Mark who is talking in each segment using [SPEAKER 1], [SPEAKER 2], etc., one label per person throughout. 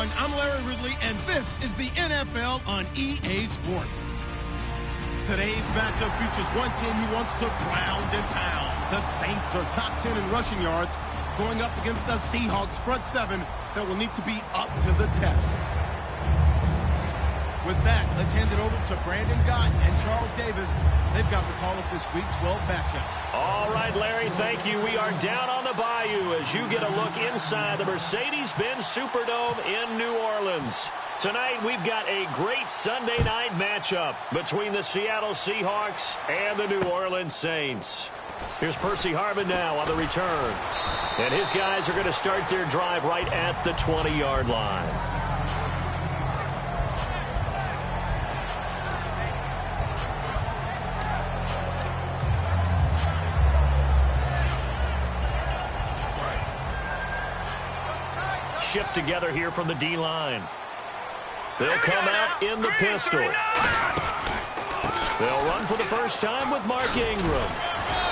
[SPEAKER 1] everyone. I'm Larry Ridley, and this is the NFL on EA Sports. Today's matchup features one team who wants to ground and pound. The Saints are top 10 in rushing yards, going up against the Seahawks front seven that will need to be up to the test. With that, let's hand it over to Brandon Gott and Charles Davis. They've got the call of this Week 12 matchup.
[SPEAKER 2] All right, Larry, thank you. We are down on the bayou as you get a look inside the Mercedes-Benz Superdome in New Orleans. Tonight, we've got a great Sunday night matchup between the Seattle Seahawks and the New Orleans Saints. Here's Percy Harvin now on the return. And his guys are going to start their drive right at the 20-yard line. Shift together here from the D-line. They'll come out in the pistol. They'll run for the first time with Mark Ingram.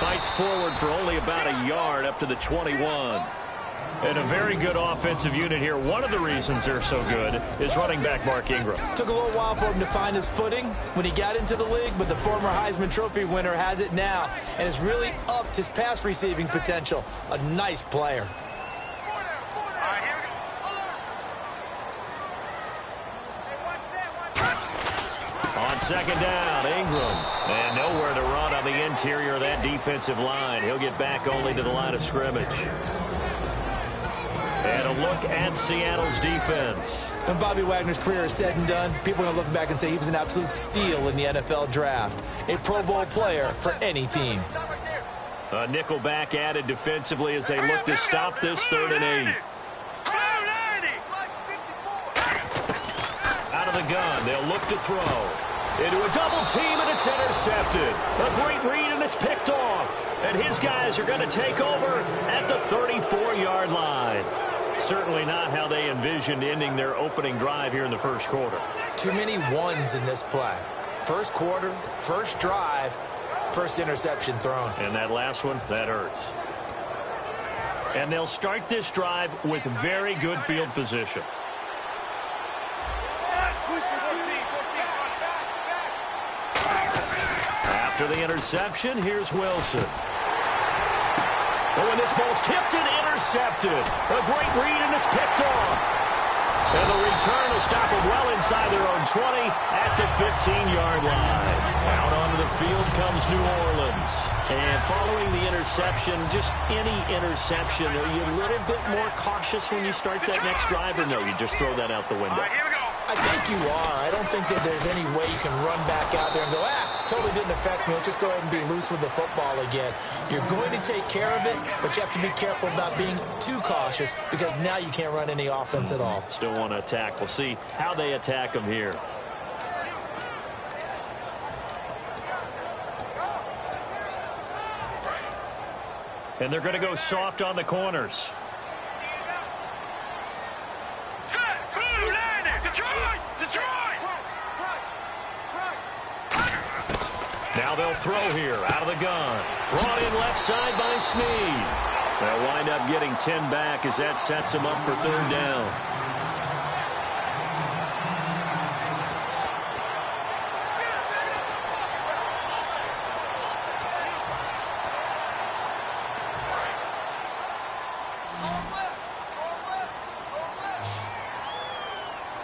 [SPEAKER 2] Fights forward for only about a yard up to the 21. And a very good offensive unit here. One of the reasons they're so good is running back Mark Ingram.
[SPEAKER 3] Took a little while for him to find his footing when he got into the league, but the former Heisman Trophy winner has it now and has really upped his pass receiving potential. A nice player.
[SPEAKER 2] On second down, Ingram. And nowhere to run on the interior of that defensive line. He'll get back only to the line of scrimmage. And a look at Seattle's defense.
[SPEAKER 3] When Bobby Wagner's career is said and done, people are going to look back and say he was an absolute steal in the NFL draft. A Pro Bowl player for any team.
[SPEAKER 2] A nickel back added defensively as they look to stop this 3rd and 8. Out of the gun, they'll look to throw. Into a double team, and it's intercepted. A great read, and it's picked off. And his guys are going to take over at the 34-yard line. Certainly not how they envisioned ending their opening drive here in the first quarter.
[SPEAKER 3] Too many ones in this play. First quarter, first drive, first interception thrown.
[SPEAKER 2] And that last one, that hurts. And they'll start this drive with very good field position. After the interception, here's Wilson. Oh, and this ball's tipped and intercepted. A great read, and it's picked off. And the return will stop them well inside their own 20 at the 15-yard line. Out onto the field comes New Orleans. And following the interception, just any interception, are you a little bit more cautious when you start that next drive, or no, you just throw that out the window?
[SPEAKER 3] I think you are. I don't think that there's any way you can run back out there and go, totally didn't affect me. Let's just go ahead and be loose with the football again. You're going to take care of it, but you have to be careful about being too cautious because now you can't run any offense at all.
[SPEAKER 2] Still want to attack. We'll see how they attack them here. And they're going to go soft on the corners. Now they'll throw here out of the gun. Brought in left side by Snead. They'll wind up getting 10 back as that sets them up for 3rd down.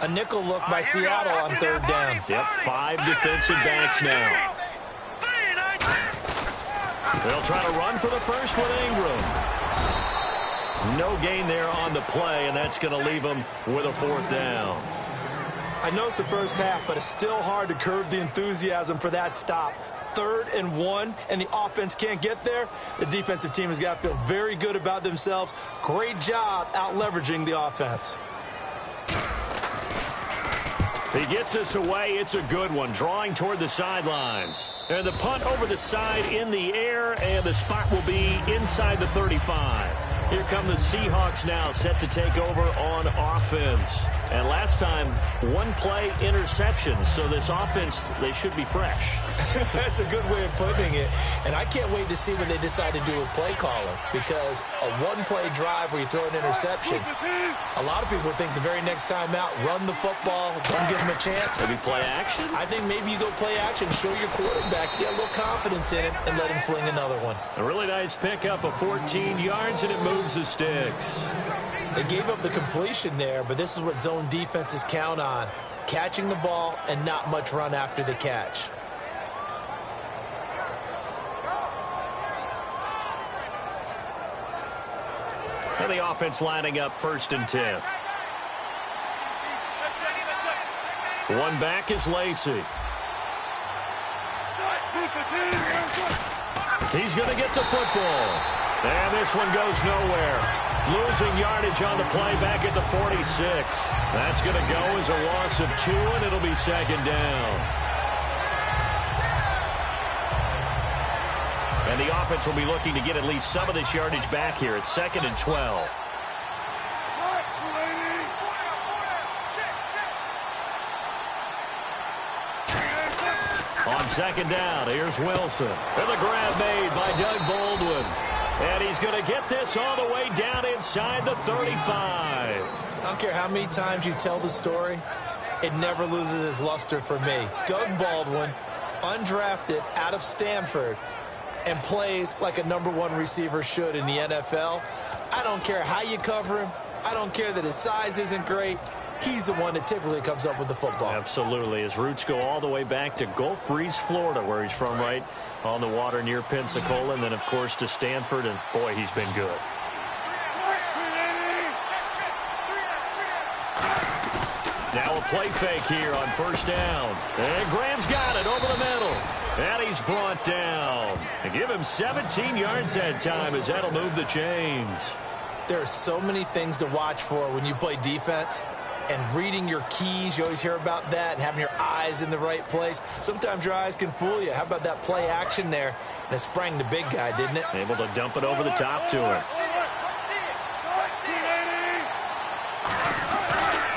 [SPEAKER 3] A nickel look by Seattle on 3rd down.
[SPEAKER 2] Yep, 5 defensive backs now. They'll try to run for the first with Ingram. No gain there on the play, and that's going to leave them with a 4th down.
[SPEAKER 3] I know it's the first half, but it's still hard to curb the enthusiasm for that stop. 3rd and 1, and the offense can't get there. The defensive team has got to feel very good about themselves. Great job out leveraging the offense.
[SPEAKER 2] He gets us away. It's a good one. Drawing toward the sidelines. And the punt over the side in the air, and the spot will be inside the 35. Here come the Seahawks now, set to take over on offense. And last time, one-play interceptions. So this offense, they should be fresh.
[SPEAKER 3] That's a good way of putting it. And I can't wait to see what they decide to do with play calling. Because a one-play drive where you throw an interception, a lot of people think the very next time out, run the football, don't give them a chance.
[SPEAKER 2] Maybe play action?
[SPEAKER 3] I think maybe you go play action, show your quarterback, get a little confidence in it, and let him fling another one.
[SPEAKER 2] A really nice pickup of 14 yards, and it moves the sticks.
[SPEAKER 3] They gave up the completion there, but this is what zone defenses count on. Catching the ball and not much run after the catch.
[SPEAKER 2] And the offense lining up 1st and 10. One back is Lacey. He's going to get the football. And this one goes nowhere. Losing yardage on the play back at the 46. That's going to go as a loss of 2, and it'll be 2nd down. And the offense will be looking to get at least some of this yardage back here. It's 2nd and 12. On 2nd down, here's Wilson. And the grab made by Doug Baldwin. And he's going to get this all the way down inside the 35.
[SPEAKER 3] I don't care how many times you tell the story, it never loses its luster for me. Doug Baldwin, undrafted out of Stanford, and plays like a #1 receiver should in the NFL. I don't care how you cover him. I don't care that his size isn't great. He's the one that typically comes up with the football.
[SPEAKER 2] Absolutely. His roots go all the way back to Gulf Breeze, Florida, where he's from, right on the water near Pensacola, and then, of course, to Stanford, and, boy, he's been good. Now a play fake here on 1st down. And Graham's got it over the middle. And he's brought down. And give him 17 yards that time as that'll move the chains.
[SPEAKER 3] There are so many things to watch for when you play defense. And reading your keys, you always hear about that, and having your eyes in the right place. Sometimes your eyes can fool you. How about that play action there? And it sprang the big guy, didn't it?
[SPEAKER 2] Able to dump it over the top to him.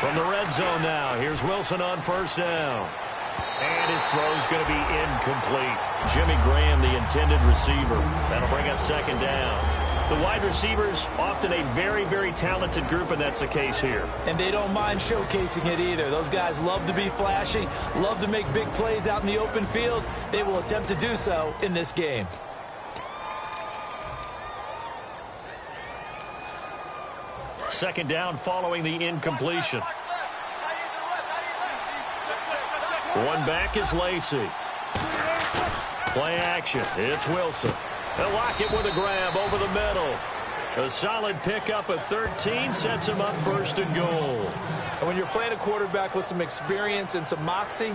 [SPEAKER 2] From the red zone now, here's Wilson on 1st down. And his throw's going to be incomplete. Jimmy Graham, the intended receiver. That'll bring up 2nd down. The wide receivers, often a very, very talented group, and that's the case here.
[SPEAKER 3] And they don't mind showcasing it either. Those guys love to be flashy, love to make big plays out in the open field. They will attempt to do so in this game.
[SPEAKER 2] Second down following the incompletion. One back is Lacey. Play action. It's Wilson. They'll lock it with a grab over the middle. A solid pickup of 13 sets him up 1st and goal.
[SPEAKER 3] And when you're playing a quarterback with some experience and some moxie,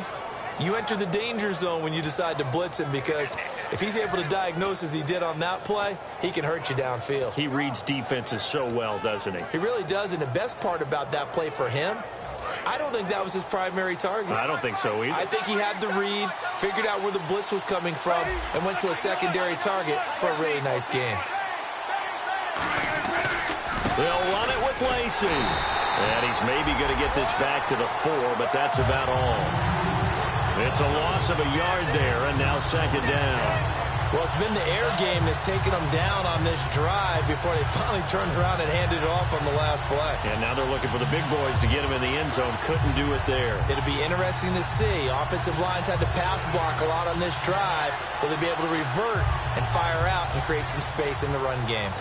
[SPEAKER 3] you enter the danger zone when you decide to blitz him, because if he's able to diagnose as he did on that play, he can hurt you downfield.
[SPEAKER 2] He reads defenses so well, doesn't he?
[SPEAKER 3] He really does, and the best part about that play for him, I don't think that was his primary target.
[SPEAKER 2] I don't think so either.
[SPEAKER 3] I think he had the read, figured out where the blitz was coming from, and went to a secondary target for a really nice gain.
[SPEAKER 2] They'll run it with Lacey. And he's maybe going to get this back to the 4, but that's about all. It's a loss of a yard there, and now 2nd down.
[SPEAKER 3] Well, it's been the air game that's taken them down on this drive before they finally turned around and handed it off on the last play.
[SPEAKER 2] And now they're looking for the big boys to get him in the end zone. Couldn't do it there.
[SPEAKER 3] It'll be interesting to see. Offensive lines had to pass block a lot on this drive. Will they be able to revert and fire out and create some space in the run game?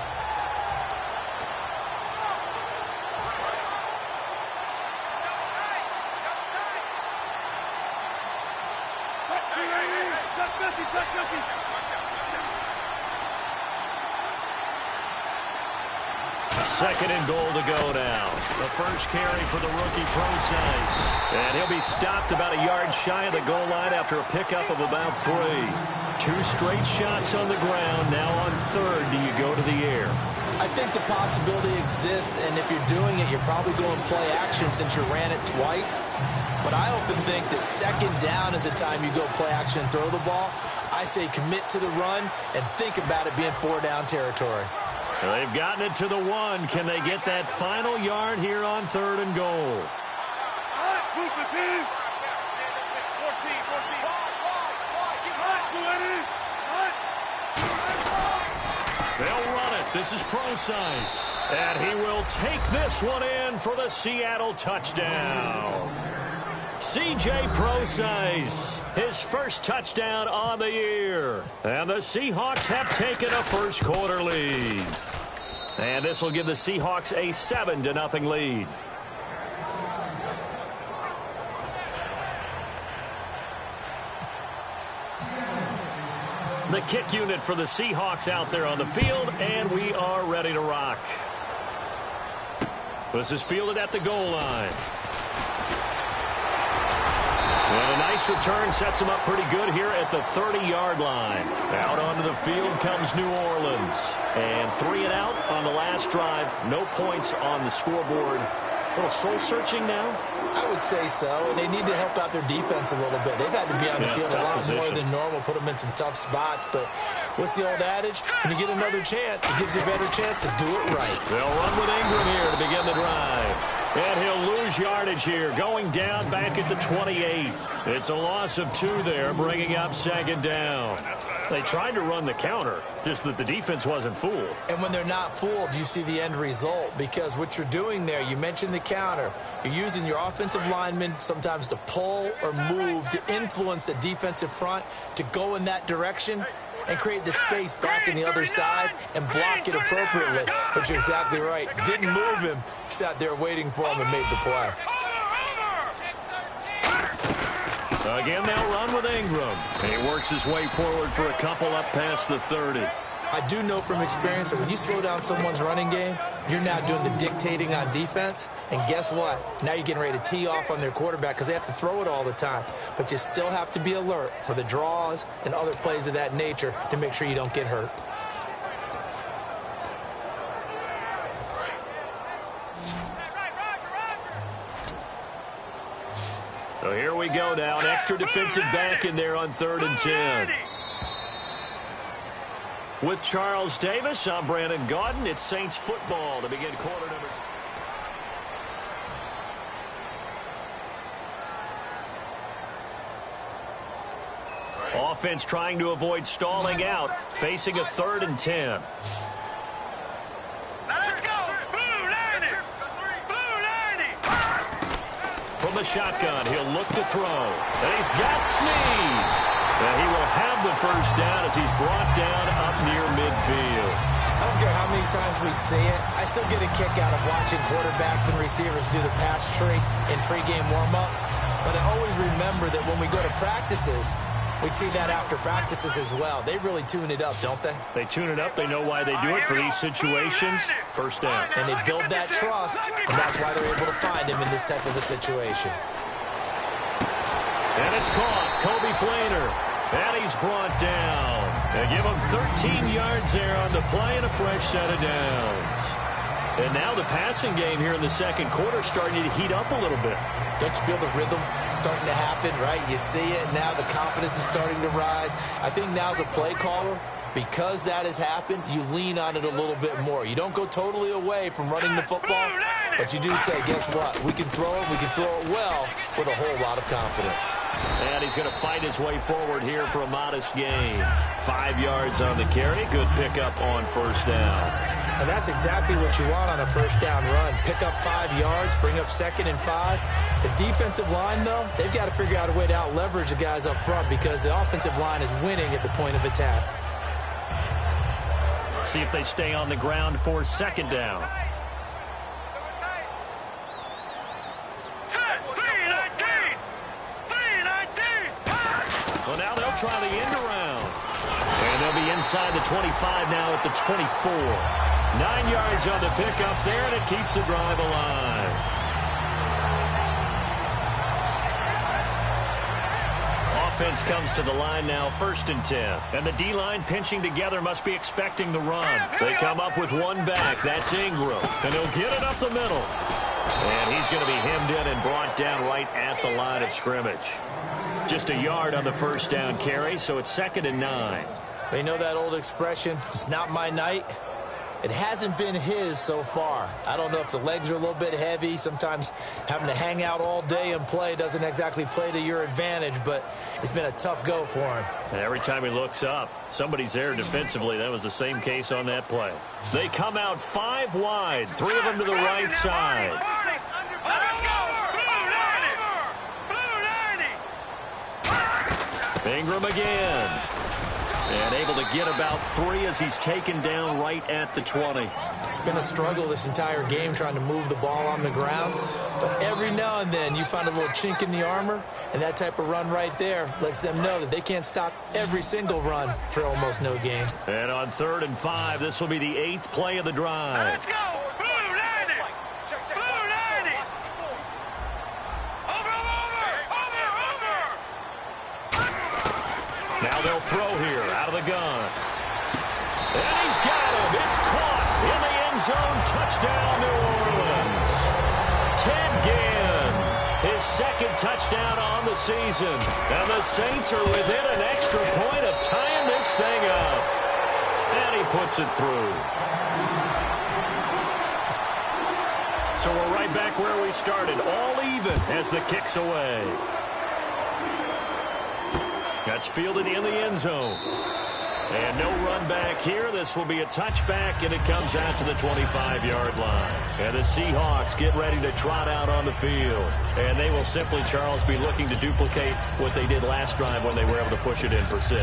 [SPEAKER 2] Second and goal to go now. The first carry for the rookie Procise. And he'll be stopped about a yard shy of the goal line after a pickup of about 3. 2 straight shots on the ground. Now on 3rd, do you go to the air?
[SPEAKER 3] I think the possibility exists, and if you're doing it, you're probably going play action since you ran it twice. But I often think that 2nd down is the time you go play action and throw the ball. I say commit to the run and think about it being 4-down territory.
[SPEAKER 2] They've gotten it to the 1. Can they get that final yard here on 3rd and goal? They'll run it. This is Procise. And he will take this one in for the Seattle touchdown. C.J. Procise, his first touchdown on the year. And the Seahawks have taken a first quarter lead. And this will give the Seahawks a 7-0 lead. The kick unit for the Seahawks out there on the field, and we are ready to rock. This is fielded at the goal line. And a nice return sets him up pretty good here at the 30-yard line. Out onto the field comes New Orleans. And 3 and out on the last drive. No points on the scoreboard. A little soul-searching now?
[SPEAKER 3] I would say so, and they need to help out their defense a little bit. They've had to be on the field a lot more than normal, put them in some tough spots. But what's the old adage? When you get another chance, it gives you a better chance to do it right.
[SPEAKER 2] They'll run with Ingram here to begin the drive. And he'll lose yardage here, going down back at the 28. It's a loss of 2 there, bringing up 2nd down. They tried to run the counter, just that the defense wasn't fooled.
[SPEAKER 3] And when they're not fooled, you see the end result. Because what you're doing there, you mentioned the counter. You're using your offensive linemen sometimes to pull or move to influence the defensive front to go in that direction and create the space back in the other side and block it appropriately. But you're exactly right. Didn't move him. Sat there waiting for him and made the play.
[SPEAKER 2] Again, they'll run with Ingram. He works his way forward for a couple up past the 30.
[SPEAKER 3] I do know from experience that when you slow down someone's running game, you're now doing the dictating on defense. And guess what? Now you're getting ready to tee off on their quarterback because they have to throw it all the time. But you still have to be alert for the draws and other plays of that nature to make sure you don't get hurt.
[SPEAKER 2] So here we go now. An extra defensive back in there on 3rd and 10. With Charles Davis, I'm Brandon Gaudin. It's Saints football to begin quarter number 2. Offense trying to avoid stalling out, facing a 3rd and 10.
[SPEAKER 4] Let's go! Blue 90! Blue 90!
[SPEAKER 2] From the shotgun, he'll look to throw. And he's got Snead. And he will have the first down as he's brought down up near midfield.
[SPEAKER 3] I don't care how many times we see it. I still get a kick out of watching quarterbacks and receivers do the pass tree in pregame warm-up. But I always remember that when we go to practices, we see that after practices as well. They really tune it up, don't they?
[SPEAKER 2] They tune it up. They know why they do it for these situations. First down.
[SPEAKER 3] And they build that trust, and that's why they're able to find him in this type of a situation.
[SPEAKER 2] And it's caught. Kobe Flainer. And he's brought down. They give him 13 yards there on the play and a fresh set of downs. And now the passing game here in the second quarter starting to heat up a little bit.
[SPEAKER 3] Don't you feel the rhythm starting to happen, right? You see it now. The confidence is starting to rise. I think now as a play caller, because that has happened, you lean on it a little bit more. You don't go totally away from running the football, but you do say, guess what? We can throw it. We can throw it well with a whole lot of confidence.
[SPEAKER 2] And he's going to fight his way forward here for a modest gain. 5 yards on the carry. Good pickup on first down.
[SPEAKER 3] And that's exactly what you want on a first down run. Pick up 5 yards, bring up 2nd and 5. The defensive line, though, they've got to figure out a way to out-leverage the guys up front because the offensive line is winning at the point of attack.
[SPEAKER 2] See if they stay on the ground for second down. Well, now they'll try the end around. And they'll be inside the 25 now at the 24. 9 yards on the pickup there, and it keeps the drive alive. Offense comes to the line now, 1st and 10. And the D-line pinching together must be expecting the run. They come up with one back. That's Ingram. And he'll get it up the middle. And he's going to be hemmed in and brought down right at the line of scrimmage. Just a yard on the first down carry, so it's 2nd and 9.
[SPEAKER 3] You know that old expression, it's not my night. It hasn't been his so far. I don't know if the legs are a little bit heavy. Sometimes having to hang out all day and play doesn't exactly play to your advantage, but it's been a tough go for him.
[SPEAKER 2] And every time he looks up, somebody's there defensively. That was the same case on that play. They come out 5 wide, 3 of them to the right side.
[SPEAKER 4] Let's go! Blue 90!
[SPEAKER 2] Ingram again. And able to get about 3 as he's taken down right at the 20.
[SPEAKER 3] It's been a struggle this entire game trying to move the ball on the ground. But every now and then you find a little chink in the armor, and that type of run right there lets them know that they can't stop every single run for almost no gain.
[SPEAKER 2] And on 3rd and 5, this will be the 8th play of the drive.
[SPEAKER 4] Let's go! Blue 90! Blue 90! Over!
[SPEAKER 2] Now they'll throw here out of the gun. And he's got him. It's caught in the end zone. Touchdown, New Orleans. Ted Ginn, his 2nd touchdown on the season. And the Saints are within an extra point of tying this thing up. And he puts it through. So we're right back where we started, all even as the kick's away. That's fielded in the end zone. And no run back here. This will be a touchback, and it comes out to the 25-yard line. And the Seahawks get ready to trot out on the field. And they will simply, Charles, be looking to duplicate what they did last drive when they were able to push it in for 6.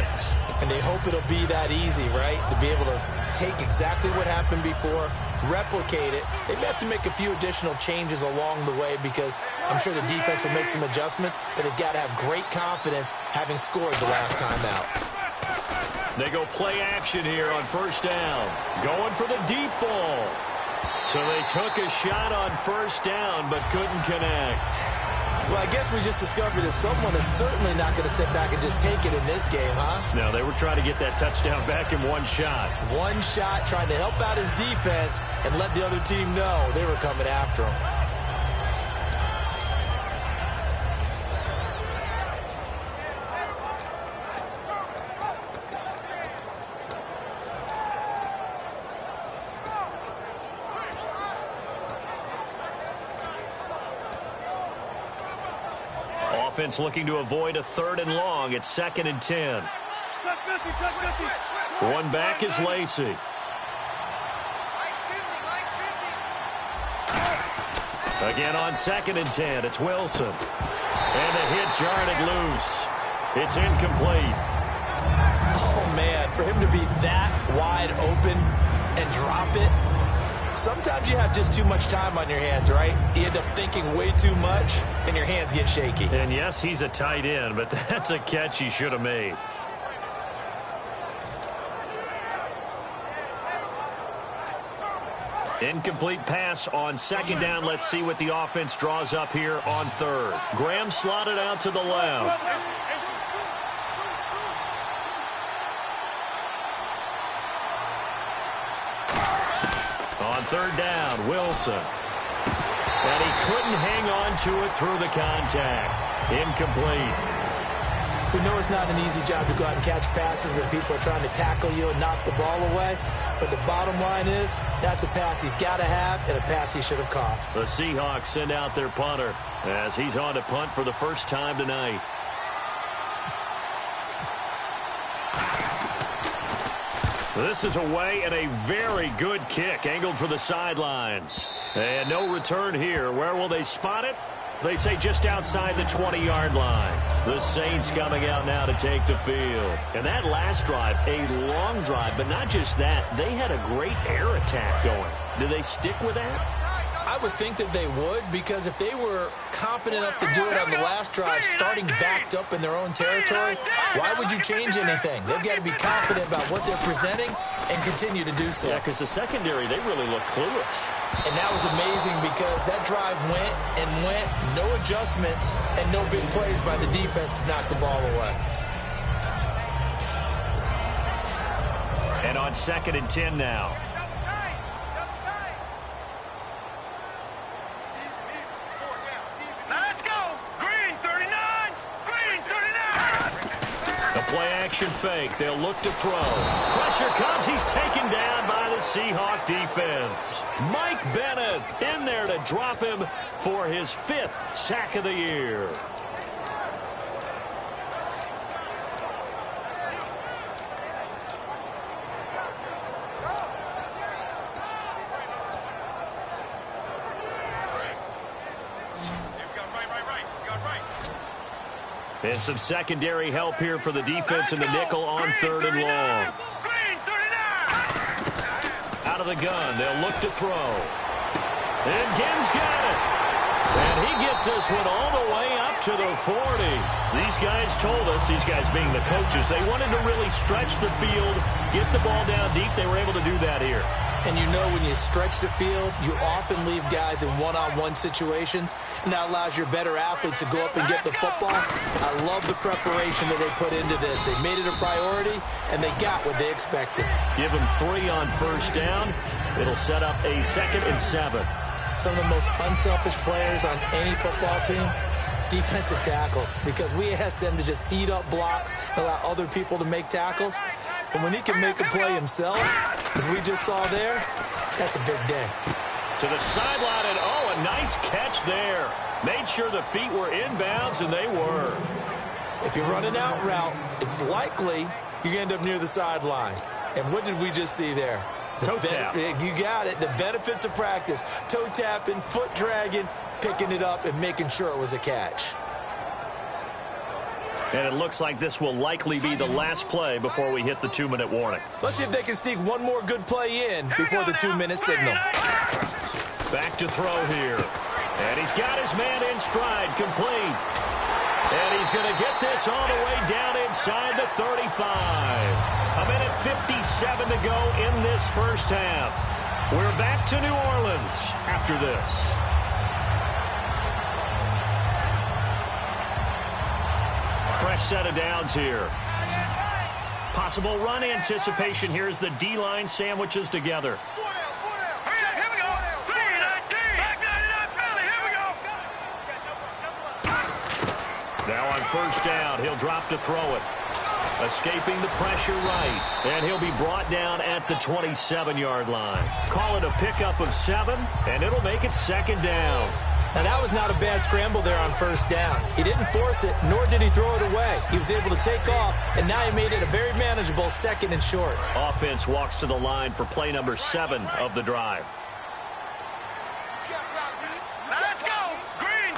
[SPEAKER 3] And they hope it'll be that easy, right? To be able to take exactly what happened before, replicate it. They may have to make a few additional changes along the way because I'm sure the defense will make some adjustments, but they've got to have great confidence having scored the last time out.
[SPEAKER 2] They go play action here on 1st down. Going for the deep ball. So they took a shot on 1st down but couldn't connect.
[SPEAKER 3] Well, I guess we just discovered that someone is certainly not going to sit back and just take it in this game, huh?
[SPEAKER 2] No, they were trying to get that touchdown back in one shot.
[SPEAKER 3] One shot, trying to help out his defense and let the other team know they were coming after him.
[SPEAKER 2] Offense looking to avoid a 3rd and long. It's 2nd and 10. One back is Lacey. Again on 2nd and 10. It's Wilson. And the hit jarred it loose. It's incomplete.
[SPEAKER 3] Oh, man, for him to be that wide open and drop it. Sometimes you have just too much time on your hands, right? You end up thinking way too much, and your hands get shaky.
[SPEAKER 2] And yes, he's a tight end, but that's a catch he should have made. Incomplete pass on 2nd down. Let's see what the offense draws up here on 3rd. Graham slotted out to the left. On 3rd down, Wilson. And he couldn't hang on to it through the contact. Incomplete.
[SPEAKER 3] We know it's not an easy job to go out and catch passes when people are trying to tackle you and knock the ball away. But the bottom line is, that's a pass he's got to have and a pass he should have caught.
[SPEAKER 2] The Seahawks send out their punter as he's on to punt for the first time tonight. This is away and a very good kick angled for the sidelines. And no return here. Where will they spot it? They say just outside the 20-yard line. The Saints coming out now to take the field. And that last drive, a long drive, but not just that. They had a great air attack going. Do they stick with that?
[SPEAKER 3] I would think that they would, because if they were competent enough to do it on the last drive, starting backed up in their own territory, why would you change anything? They've got to be confident about what they're presenting and continue to do so.
[SPEAKER 2] Yeah, because the secondary, they really look clueless.
[SPEAKER 3] And that was amazing because that drive went and went, no adjustments, and no big plays by the defense to knock the ball away.
[SPEAKER 2] And on 2nd and 10 now. Play action fake. They'll look to throw. Pressure comes. He's taken down by the Seahawk defense. Mike Bennett in there to drop him for his 5th sack of the year. And some secondary help here for the defense in the nickel on 3rd and long. Out of the gun, they'll look to throw. And Gibbs got it. And he gets this one all the way up to the 40. These guys told us, these guys being the coaches, they wanted to really stretch the field, get the ball down deep. They were able to do that here.
[SPEAKER 3] And you know when you stretch the field, you often leave guys in one-on-one situations, and that allows your better athletes to go up and get the football. I love the preparation that they put into this. They made it a priority, and they got what they expected.
[SPEAKER 2] Give them 3 on 1st down. It'll set up a 2nd and 7.
[SPEAKER 3] Some of the most unselfish players on any football team, defensive tackles, because we ask them to just eat up blocks and allow other people to make tackles. And when he can make a play himself, as we just saw there, that's a big day.
[SPEAKER 2] To the sideline, and oh, a nice catch there. Made sure the feet were inbounds, and they were.
[SPEAKER 3] If you're running out route, it's likely you're going to end up near the sideline. And what did we just see there?
[SPEAKER 2] Toe tap.
[SPEAKER 3] You got it. The benefits of practice. Toe tapping, foot dragging, picking it up, and making sure it was a catch.
[SPEAKER 2] And it looks like this will likely be the last play before we hit the 2-minute warning.
[SPEAKER 3] Let's see if they can sneak one more good play in before the 2-minute signal.
[SPEAKER 2] Back to throw here. And he's got his man in stride, complete. And he's going to get this all the way down inside the 35. A minute 57 to go in this first half. We're back to New Orleans after this. Fresh set of downs here. Possible run anticipation here as the D-line sandwiches together.
[SPEAKER 4] Here we go.
[SPEAKER 2] Now on 1st down, he'll drop to throw it. Escaping the pressure right. And he'll be brought down at the 27-yard line. Call it a pickup of 7, and it'll make it 2nd down.
[SPEAKER 3] Now, that was not a bad scramble there on 1st down. He didn't force it, nor did he throw it away. He was able to take off, and now he made it a very manageable 2nd and short.
[SPEAKER 2] Offense walks to the line for play number 7 of the drive.
[SPEAKER 4] Let's go. Green.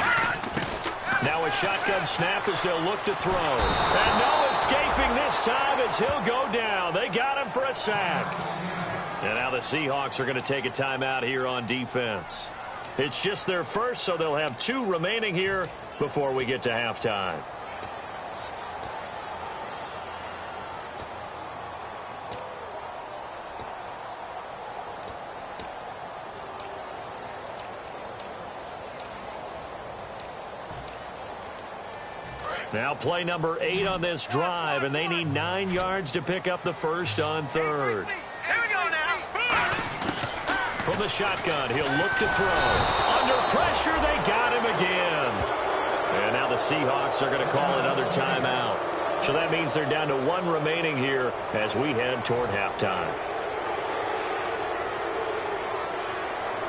[SPEAKER 2] Now a shotgun snap as they'll look to throw. And no escaping this time as he'll go down. They got him for a sack. And now the Seahawks are going to take a timeout here on defense. It's just their first, so they'll have 2 remaining here before we get to halftime. Now play number 8 on this drive, and they need 9 yards to pick up the first on 3rd.
[SPEAKER 4] Here we go now.
[SPEAKER 2] From the shotgun, he'll look to throw. Under pressure, they got him again. And now the Seahawks are going to call another timeout. So that means they're down to 1 remaining here as we head toward halftime.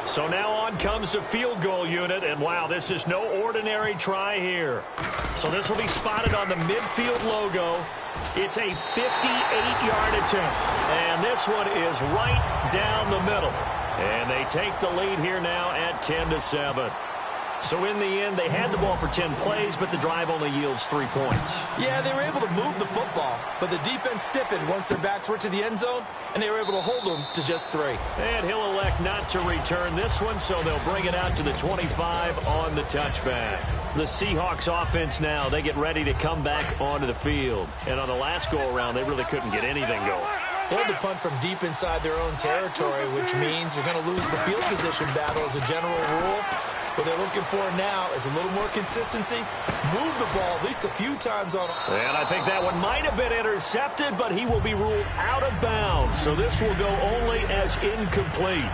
[SPEAKER 2] So now on comes the field goal unit, and wow, this is no ordinary try here. So this will be spotted on the midfield logo. It's a 58-yard attempt, and this one is right down the middle. And they take the lead here now at 10-7. So in the end, they had the ball for 10 plays, but the drive only yields 3 points.
[SPEAKER 3] Yeah, they were able to move the football, but the defense stiffened once their backs were to the end zone, and they were able to hold them to just 3.
[SPEAKER 2] And he'll elect not to return this one, so they'll bring it out to the 25 on the touchback. The Seahawks offense now, they get ready to come back onto the field. And on the last go-around, they really couldn't get anything going.
[SPEAKER 3] They had to punt from deep inside their own territory, which means they're going to lose the field position battle as a general rule. What they're looking for now is a little more consistency. Move the ball at least a few times on.
[SPEAKER 2] And I think that one might have been intercepted, but he will be ruled out of bounds. So this will go only as incomplete.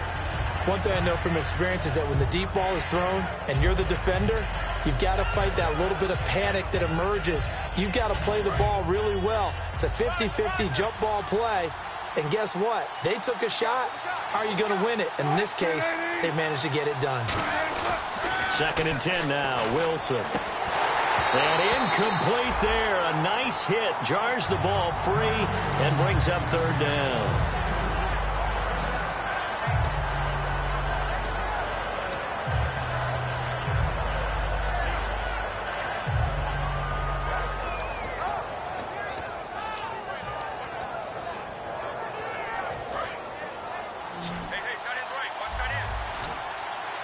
[SPEAKER 3] One thing I know from experience is that when the deep ball is thrown and you're the defender, you've got to fight that little bit of panic that emerges. You've got to play the ball really well. It's a 50-50 jump ball play. And guess what? They took a shot. How are you going to win it? And in this case, they managed to get it done.
[SPEAKER 2] 2nd and 10 now. Wilson. And incomplete there. A nice hit. Jars the ball free and brings up 3rd down.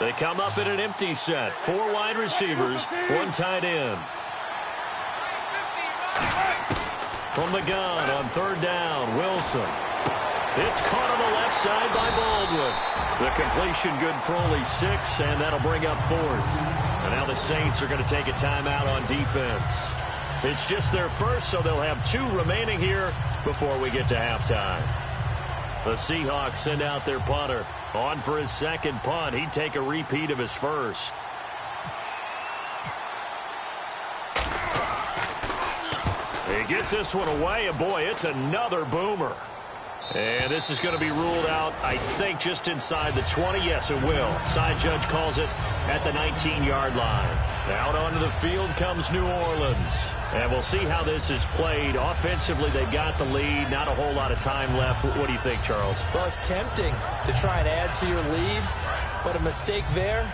[SPEAKER 2] They come up in an empty set. 4 wide receivers, 1 tight end. From the gun on 3rd down, Wilson. It's caught on the left side by Baldwin. The completion good for only 6, and that'll bring up 4th. And now the Saints are going to take a timeout on defense. It's just their first, so they'll have 2 remaining here before we get to halftime. The Seahawks send out their punter. On for his 2nd punt. He'd take a repeat of his first. He gets this one away, and boy, it's another boomer. And this is going to be ruled out, I think, just inside the 20. Yes, it will. Side judge calls it at the 19-yard line. Out onto the field comes New Orleans. And we'll see how this is played. Offensively, they've got the lead. Not a whole lot of time left. What do you think, Charles?
[SPEAKER 3] Well, it's tempting to try and add to your lead, but a mistake there,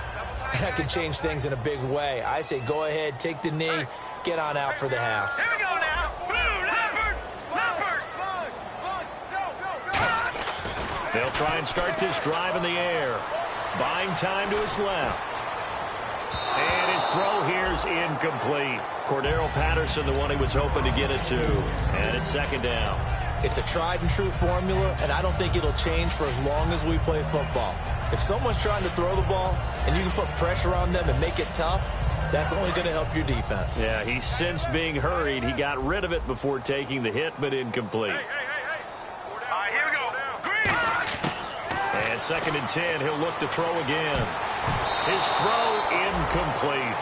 [SPEAKER 3] that could change things in a big way. I say go ahead, take the knee, get on out for the half.
[SPEAKER 4] Here we go now. Blue, Leopard, Leopard.
[SPEAKER 2] They'll try and start this drive in the air. Buying time to his left. And his throw here's incomplete. Cordero Patterson, the one he was hoping to get it to. And it's 2nd down.
[SPEAKER 3] It's a tried-and-true formula, and I don't think it'll change for as long as we play football. If someone's trying to throw the ball and you can put pressure on them and make it tough, that's only going to help your defense.
[SPEAKER 2] Yeah, he's since being hurried. He got rid of it before taking the hit, but incomplete.
[SPEAKER 4] All right, here we go. Green.
[SPEAKER 2] And 2nd and 10, he'll look to throw again. His throw incomplete.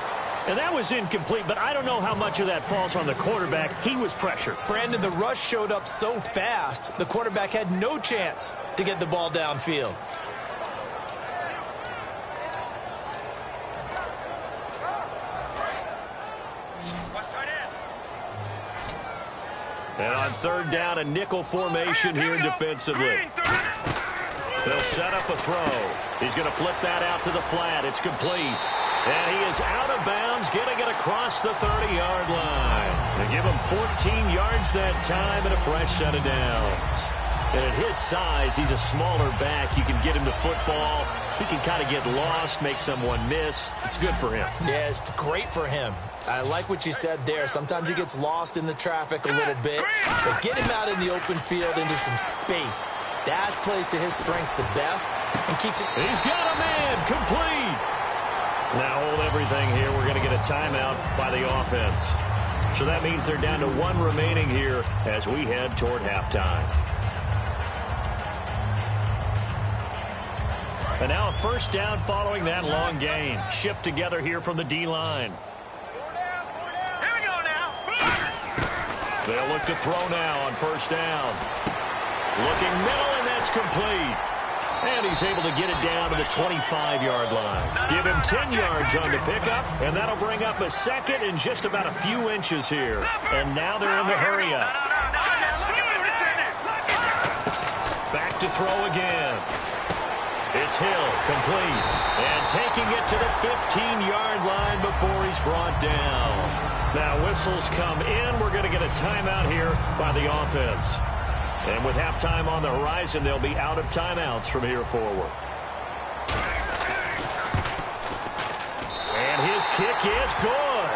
[SPEAKER 2] And that was incomplete, but I don't know how much of that falls on the quarterback. He was pressured.
[SPEAKER 3] Brandon, the rush showed up so fast, the quarterback had no chance to get the ball downfield.
[SPEAKER 2] And on 3rd down, a nickel formation here defensively. They'll set up a throw. He's going to flip that out to the flat. It's complete. And he is out of bounds, getting it across the 30-yard line. They give him 14 yards that time and a fresh set of downs. And at his size, he's a smaller back. You can get him to football. He can kind of get lost, make someone miss. It's good for him.
[SPEAKER 3] Yeah, it's great for him. I like what you said there. Sometimes he gets lost in the traffic a little bit. But get him out in the open field into some space. That plays to his strengths the best and keeps it.
[SPEAKER 2] He's got a man complete. Now hold everything here. We're going to get a timeout by the offense. So that means they're down to 1 remaining here as we head toward halftime. And now a 1st down following that long gain. Shift together here from the D-line.
[SPEAKER 4] Here we go now.
[SPEAKER 2] They'll look to throw now on 1st down. Looking middle, and that's complete. And he's able to get it down to the 25-yard line. Give him 10 yards on the pickup, and that'll bring up a 2nd and just about a few inches here. And now they're in the hurry-up. Back to throw again. It's Hill, complete. And taking it to the 15-yard line before he's brought down. Now whistles come in. We're going to get a timeout here by the offense. And with halftime on the horizon, they'll be out of timeouts from here forward. And his kick is good.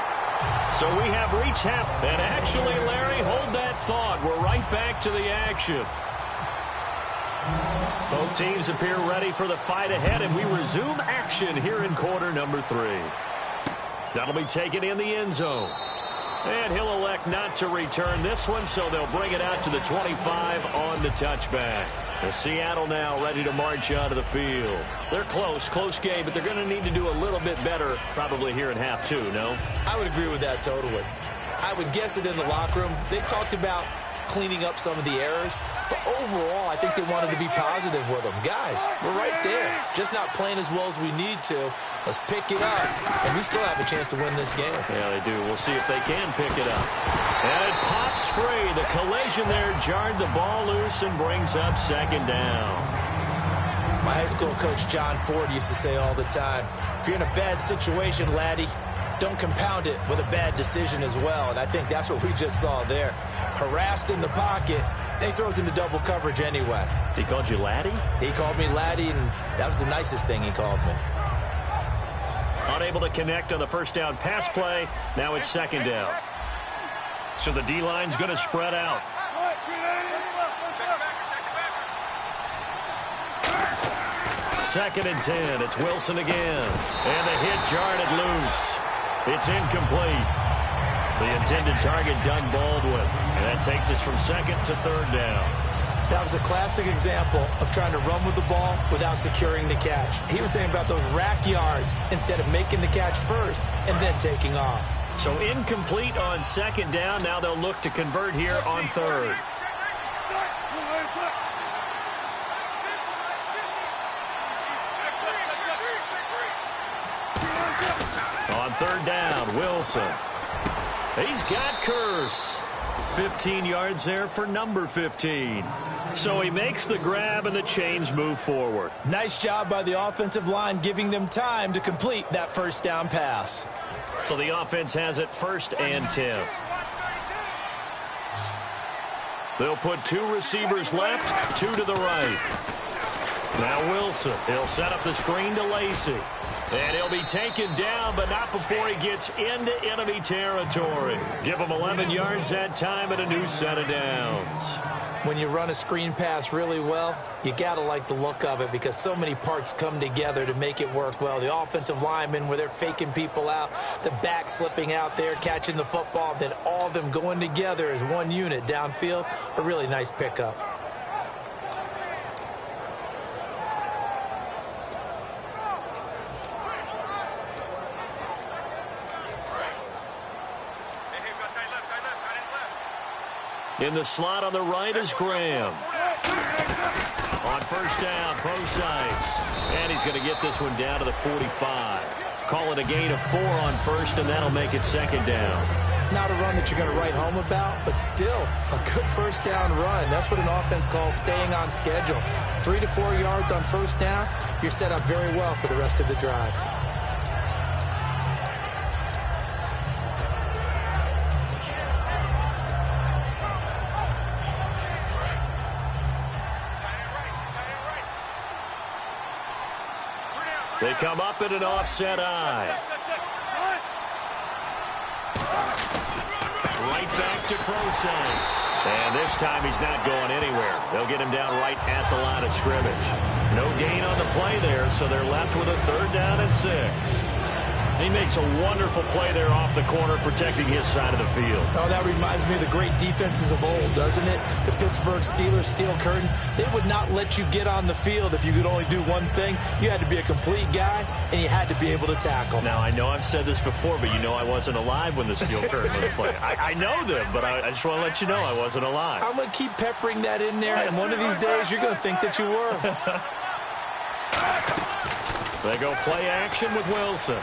[SPEAKER 2] So we have reached half. And actually, Larry, hold that thought. We're right back to the action. Both teams appear ready for the fight ahead, and we resume action here in quarter number 3. That'll be taken in the end zone. And he'll elect not to return this one, so they'll bring it out to the 25 on the touchback. And Seattle now ready to march onto the field. They're close game, but they're going to need to do a little bit better probably here in half 2, no?
[SPEAKER 3] I would agree with that totally. I would guess it in the locker room. They talked about cleaning up some of the errors. But overall, I think they wanted to be positive with them. Guys, we're right there. Just not playing as well as we need to. Let's pick it up. And we still have a chance to win this game.
[SPEAKER 2] Yeah, they do. We'll see if they can pick it up. And it pops free. The collision there jarred the ball loose and brings up second down.
[SPEAKER 3] My high school coach, John Ford, used to say all the time, if you're in a bad situation, laddie, don't compound it with a bad decision as well. And I think that's what we just saw there. Harassed in the pocket, and he throws into double coverage anyway.
[SPEAKER 2] He called you laddie?
[SPEAKER 3] He called me laddie, and that was the nicest thing he called me.
[SPEAKER 2] Unable to connect on the first down pass play. Now it's second down. So the D-line's going to spread out. Second and 10. It's Wilson again. And the hit jarred it loose. It's incomplete. The intended target, Doug Baldwin. And that takes us from second to third down.
[SPEAKER 3] That was a classic example of trying to run with the ball without securing the catch. He was thinking about those rack yards instead of making the catch first and then taking off.
[SPEAKER 2] So incomplete on second down. Now they'll look to convert here on third. On third down, Wilson. He's got Curse. 15 yards there for number 15. So he makes the grab and the chains move forward.
[SPEAKER 3] Nice job by the offensive line giving them time to complete that first down pass.
[SPEAKER 2] So the offense has it first and 10. They'll put two receivers left, two to the right. Now Wilson, he'll set up the screen to Lacey. And he'll be taken down, but not before he gets into enemy territory. Give him 11 yards that time and a new set of downs.
[SPEAKER 3] When you run a screen pass really well, you got to like the look of it because so many parts come together to make it work well. The offensive linemen, where they're faking people out, the back slipping out there, catching the football, then all of them going together as one unit downfield. A really nice pickup.
[SPEAKER 2] In the slot on the right is Graham. On first down, both sides. And he's going to get this one down to the 45. Call it a gain of 4 on first, and that'll make it second down.
[SPEAKER 3] Not a run that you're going to write home about, but still a good first down run. That's what an offense calls staying on schedule. 3 to 4 yards on first down, you're set up very well for the rest of the drive.
[SPEAKER 2] They come up in an offset eye. Right back to Process. And this time he's not going anywhere. They'll get him down right at the line of scrimmage. No gain on the play there, so they're left with a third down and 6. He makes a wonderful play there off the corner, protecting his side of the field.
[SPEAKER 3] Oh, that reminds me of the great defenses of old, doesn't it? The Pittsburgh Steelers steel curtain. They would not let you get on the field if you could only do one thing. You had to be a complete guy, and you had to be able to tackle.
[SPEAKER 2] Now, I know I've said this before, but you know I wasn't alive when the steel curtain was playing. I know them, but I just want to let you know I wasn't alive.
[SPEAKER 3] I'm going to keep peppering that in there, and one of these days you're going to think that you were.
[SPEAKER 2] They go play action with Wilson.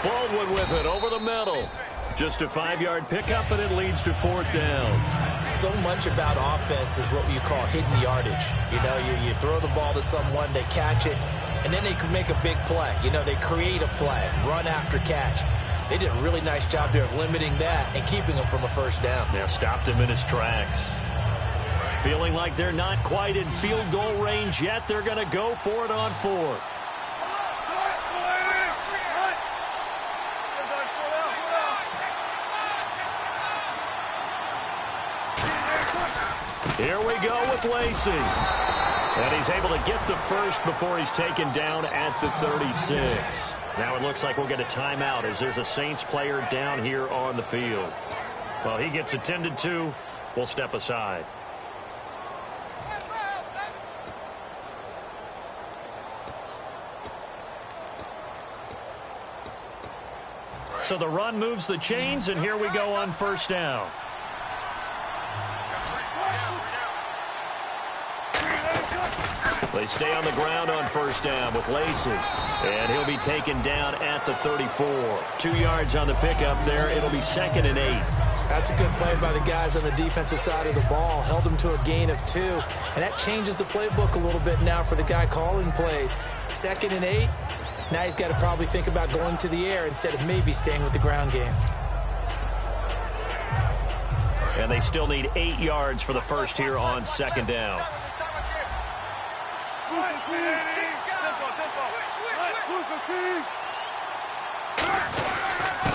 [SPEAKER 2] Baldwin with it over the middle. Just a 5-yard pickup, and it leads to fourth down.
[SPEAKER 3] So much about offense is what you call hidden yardage. You know, you throw the ball to someone, they catch it, and then they can make a big play. You know, they create a play, run after catch. They did a really nice job there of limiting that and keeping him from a first down.
[SPEAKER 2] Yeah, stopped him in his tracks. Feeling like they're not quite in field goal range yet. They're going to go for it on fourth. Here we go with Lacey. And he's able to get the first before he's taken down at the 36. Now it looks like we'll get a timeout as there's a Saints player down here on the field. Well, he gets attended to. We'll step aside. So the run moves the chains, and here we go on first down. They stay on the ground on first down with Lacey. And he'll be taken down at the 34. 2 yards on the pickup there. It'll be 2nd and 8.
[SPEAKER 3] That's a good play by the guys on the defensive side of the ball. Held them to a gain of 2. And that changes the playbook a little bit now for the guy calling plays. 2nd and 8. Now he's got to probably think about going to the air instead of maybe staying with the ground game.
[SPEAKER 2] And they still need 8 yards for the first here on 2nd down.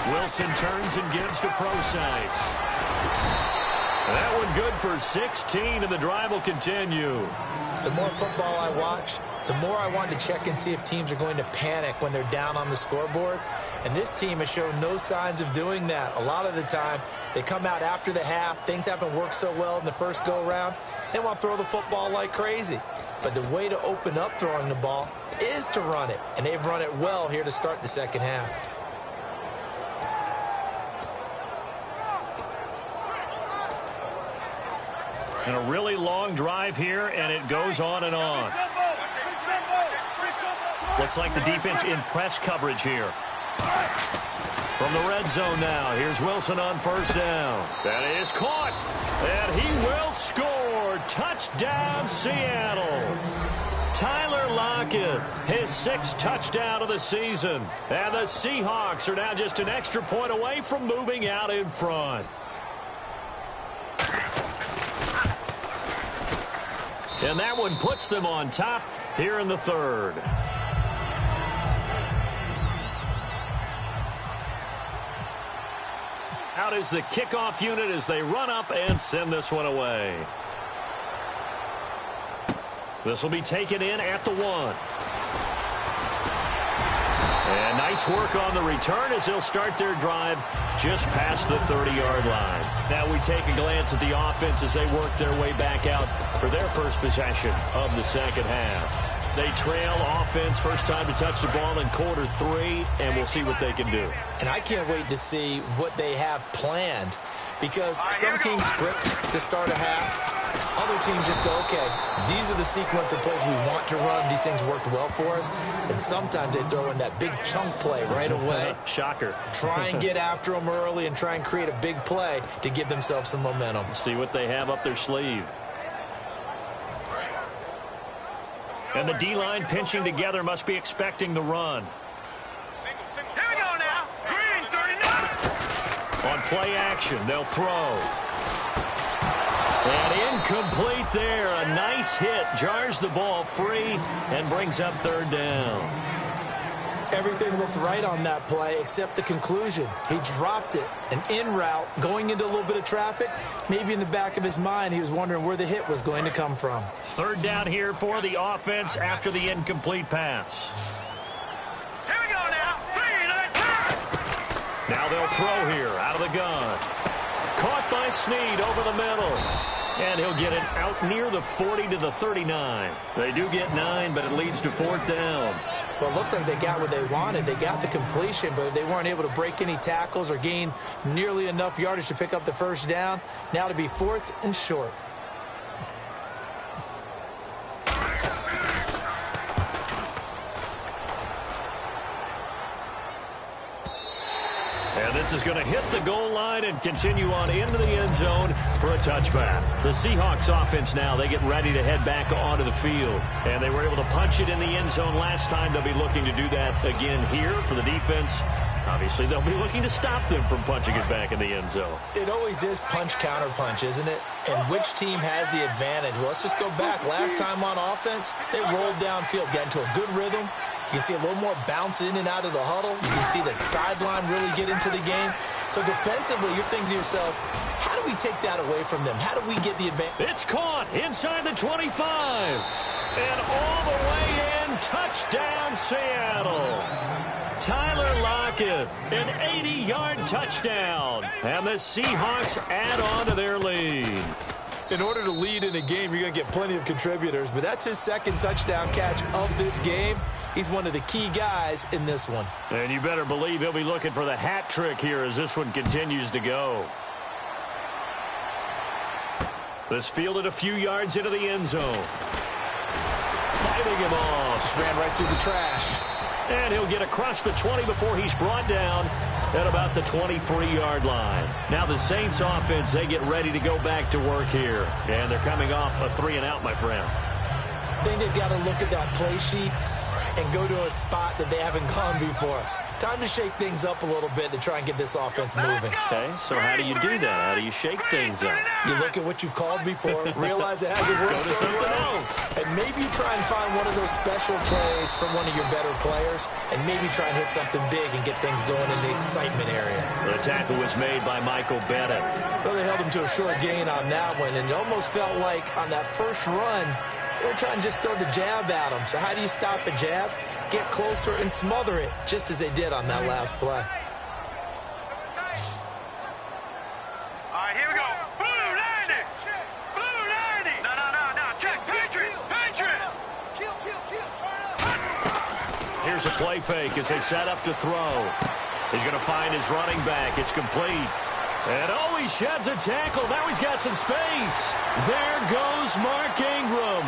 [SPEAKER 2] Wilson turns and gives to Procise. That one good for 16, and the drive will continue.
[SPEAKER 3] The more football I watch, the more I want to check and see if teams are going to panic when they're down on the scoreboard. And this team has shown no signs of doing that. A lot of the time, they come out after the half. Things haven't worked so well in the first go-around. They want to throw the football like crazy. But the way to open up throwing the ball is to run it. And they've run it well here to start the second half.
[SPEAKER 2] And a really long drive here, and it goes on and on. Looks like the defense in press coverage here. From the red zone now, here's Wilson on first down. That is caught, and he will score. Touchdown, Seattle. Tyler Lockett, his 6th touchdown of the season. And the Seahawks are now just an extra point away from moving out in front. And that one puts them on top here in the 3rd. Out is the kickoff unit as they run up and send this one away. This will be taken in at the 1. And nice work on the return as they'll start their drive just past the 30-yard line. Now we take a glance at the offense as they work their way back out for their first possession of the second half. They trail offense, first time to touch the ball in quarter 3, and we'll see what they can do.
[SPEAKER 3] And I can't wait to see what they have planned, because some teams script to start a half. Other teams just go, okay, these are the sequence of plays we want to run. These things worked well for us. And sometimes they throw in that big chunk play right away.
[SPEAKER 2] Shocker.
[SPEAKER 3] Try and get after them early and try and create a big play to give themselves some momentum.
[SPEAKER 2] See what they have up their sleeve. And the D-line pinching together must be expecting the run.
[SPEAKER 4] Here we go now. Green, 39.
[SPEAKER 2] On play action, they'll throw. And incomplete there. A nice hit. Jars the ball free and brings up 3rd down.
[SPEAKER 3] Everything looked right on that play except the conclusion. He dropped it. An in route going into a little bit of traffic. Maybe in the back of his mind he was wondering where the hit was going to come from.
[SPEAKER 2] 3rd down here for the offense after the incomplete pass.
[SPEAKER 4] Here we go now. Green,
[SPEAKER 2] Now they'll throw here out of the gun. Caught by Snead over the middle. And he'll get it out near the 40 to the 39. They do get 9, but it leads to 4th down.
[SPEAKER 3] Well, it looks like they got what they wanted. They got the completion, but they weren't able to break any tackles or gain nearly enough yardage to pick up the first down. Now to be 4th and short.
[SPEAKER 2] And this is going to hit the goal line and continue on into the end zone for a touchback. The Seahawks offense now, they get ready to head back onto the field. And they were able to punch it in the end zone last time. They'll be looking to do that again here for the defense. Obviously, they'll be looking to stop them from punching it back in the end zone.
[SPEAKER 3] It always is punch-counter-punch, isn't it? And which team has the advantage? Well, let's just go back. Last time on offense, they rolled downfield, got into a good rhythm. You can see a little more bounce in and out of the huddle. You can see the sideline really get into the game. So defensively, you're thinking to yourself, how do we take that away from them? How do we get the advantage?
[SPEAKER 2] It's caught inside the 25. And all the way in, touchdown Seattle. Tyler Lockett, an 80-yard touchdown. And the Seahawks add on to their lead.
[SPEAKER 3] In order to lead in a game, you're going to get plenty of contributors, but that's his 2nd touchdown catch of this game. He's one of the key guys in this one.
[SPEAKER 2] And you better believe he'll be looking for the hat trick here as this one continues to go. This fielded a few yards into the end zone. fighting him off.
[SPEAKER 3] Just ran right through the trash.
[SPEAKER 2] And he'll get across the 20 before he's brought down at about the 23-yard line. Now the Saints offense, they get ready to go back to work here. And they're coming off a 3-and-out, my friend.
[SPEAKER 3] I think they've got to look at that play sheet and go to a spot that they haven't gone before. Time to shake things up a little bit to try and get this offense moving.
[SPEAKER 2] Okay, so how do you do that? How do you shake things up?
[SPEAKER 3] You look at what you called before, realize it hasn't worked so well, and maybe you try and find one of those special plays from one of your better players, and maybe try and hit something big and get things going in the excitement area.
[SPEAKER 2] The tackle was made by Michael Bennett.
[SPEAKER 3] Well, they held him to a short gain on that one, and it almost felt like on that first run, they were trying to just throw the jab at him. So how do you stop a jab? Get closer and smother it, just as they did on that last play.
[SPEAKER 4] All right, here we go. Blue 90. Blue 90. No. Check. Patriot.
[SPEAKER 2] Here's a play fake as they set up to throw. He's going to find his running back. It's complete. And he sheds a tackle. Now he's got some space. There goes Mark Ingram.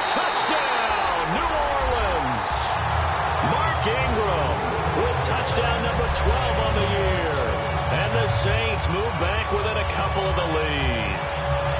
[SPEAKER 2] Touchdown, New Orleans. Mark Ingram with touchdown number 12 on the year. And the Saints move back within a couple of the lead.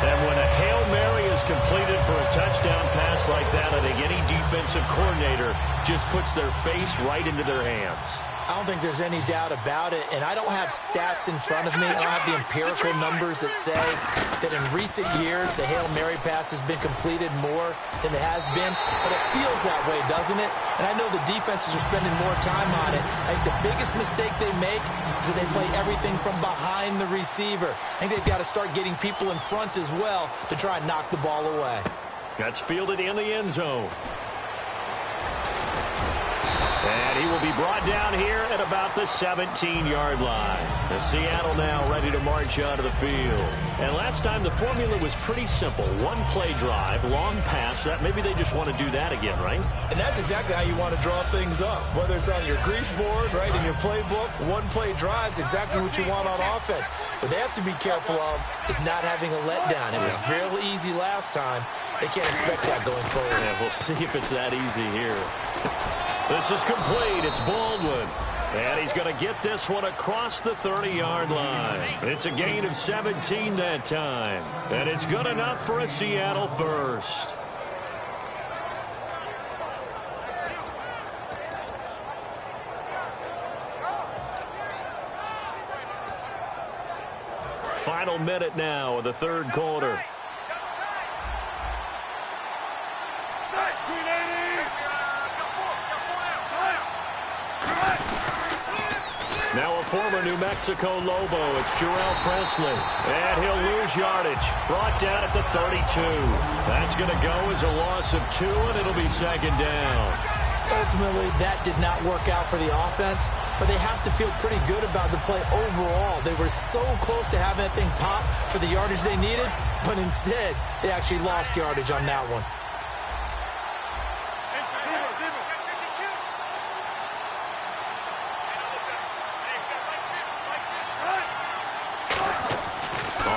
[SPEAKER 2] And when a Hail Mary is completed for a touchdown pass like that, I think any defensive coordinator just puts their face right into their hands.
[SPEAKER 3] I don't think there's any doubt about it, and I don't have stats in front of me. I don't have the empirical numbers that say that in recent years the Hail Mary pass has been completed more than it has been, but it feels that way, doesn't it? And I know the defenses are spending more time on it. I think the biggest mistake they make is that they play everything from behind the receiver. I think they've got to start getting people in front as well to try and knock the ball away.
[SPEAKER 2] That's fielded in the end zone. And he will be brought down here at about the 17-yard line. And Seattle now ready to march out of the field. And last time the formula was pretty simple. One play drive, long pass. That maybe they just want to do that again, right?
[SPEAKER 3] And that's exactly how you want to draw things up. Whether it's on your grease board, right, in your playbook, one play drive is exactly what you want on offense. What they have to be careful of is not having a letdown. It was real easy last time. They can't expect that going forward.
[SPEAKER 2] Yeah, we'll see if it's that easy here. This is complete. It's Baldwin. And he's going to get this one across the 30-yard line. It's a gain of 17 that time. And it's good enough for a Seattle first. Final minute now of the third quarter. Now a former New Mexico Lobo. It's Jarrell Presley. And he'll lose yardage. Brought down at the 32. That's going to go as a loss of 2, and it'll be second down.
[SPEAKER 3] Ultimately, that did not work out for the offense, but they have to feel pretty good about the play overall. They were so close to having that thing pop for the yardage they needed, but instead, they actually lost yardage on that one.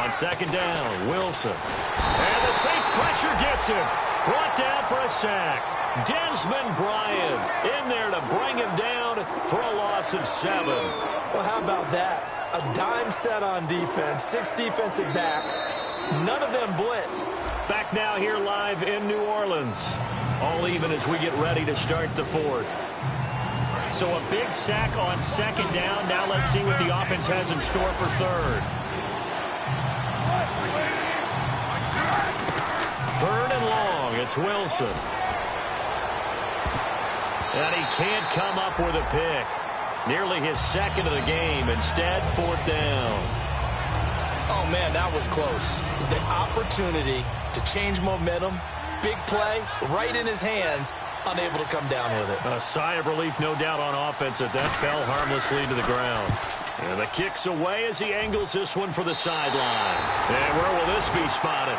[SPEAKER 3] On second down, Wilson. And the Saints pressure gets him. Brought down for a sack. Desmond Bryant in there to bring him down for a loss of 7. Well, how about that? A dime set on defense, 6 defensive backs. None of them blitz.
[SPEAKER 2] Back now here live in New Orleans. All even as we get ready to start the fourth. So a big sack on second down. Now let's see what the offense has in store for third. Third and long, it's Wilson. And he can't come up with a pick. Nearly his second of the game. Instead, fourth down.
[SPEAKER 3] Oh, man, that was close. The opportunity to change momentum, big play, right in his hands, unable to come down with it.
[SPEAKER 2] A sigh of relief, no doubt, on offense that fell harmlessly to the ground. And the kick's away as he angles this one for the sideline. And where will this be spotted?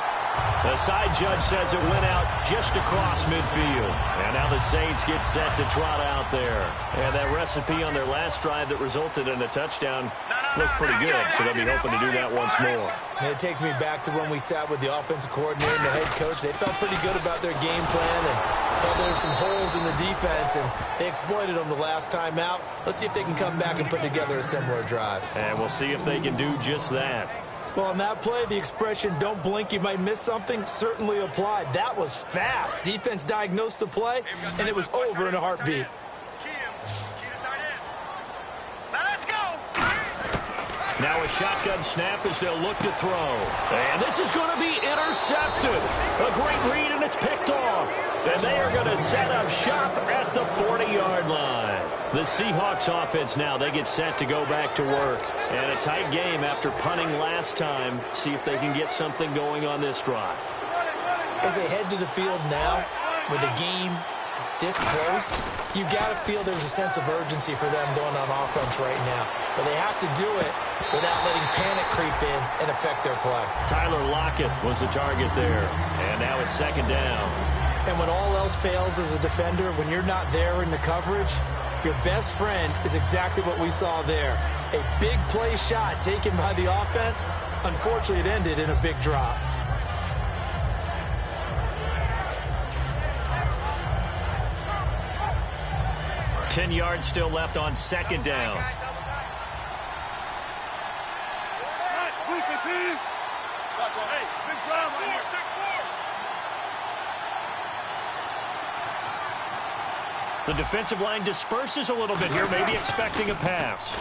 [SPEAKER 2] The side judge says it went out just across midfield. And now the Saints get set to trot out there. And that recipe on their last drive that resulted in a touchdown looked pretty good, so they'll be hoping to do that once more.
[SPEAKER 3] And it takes me back to when we sat with the offensive coordinator and the head coach. They felt pretty good about their game plan and felt there were some holes in the defense, and they exploited them the last time out. Let's see if they can come back and put together a similar drive.
[SPEAKER 2] And we'll see if they can do just that.
[SPEAKER 3] Well, on that play, the expression, don't blink, you might miss something, certainly applied. That was fast. Defense diagnosed the play, and it was over in a heartbeat.
[SPEAKER 2] Now a shotgun snap as they'll look to throw. And this is going to be intercepted. A great read, and it's picked off. And they are going to set up shop at the 40-yard line. The Seahawks offense now, they get set to go back to work. And a tight game after punting last time. See if they can get something going on this drive.
[SPEAKER 3] As they head to the field now, with the game this close, you've got to feel there's a sense of urgency for them going on offense right now. But they have to do it without letting panic creep in and affect their play.
[SPEAKER 2] Tyler Lockett was the target there. And now it's second down.
[SPEAKER 3] And when all else fails as a defender, when you're not there in the coverage, your best friend is exactly what we saw there. A big play shot taken by the offense. Unfortunately, it ended in a big drop.
[SPEAKER 2] Ten yards still left on second down. The defensive line disperses a little bit here, maybe expecting a pass.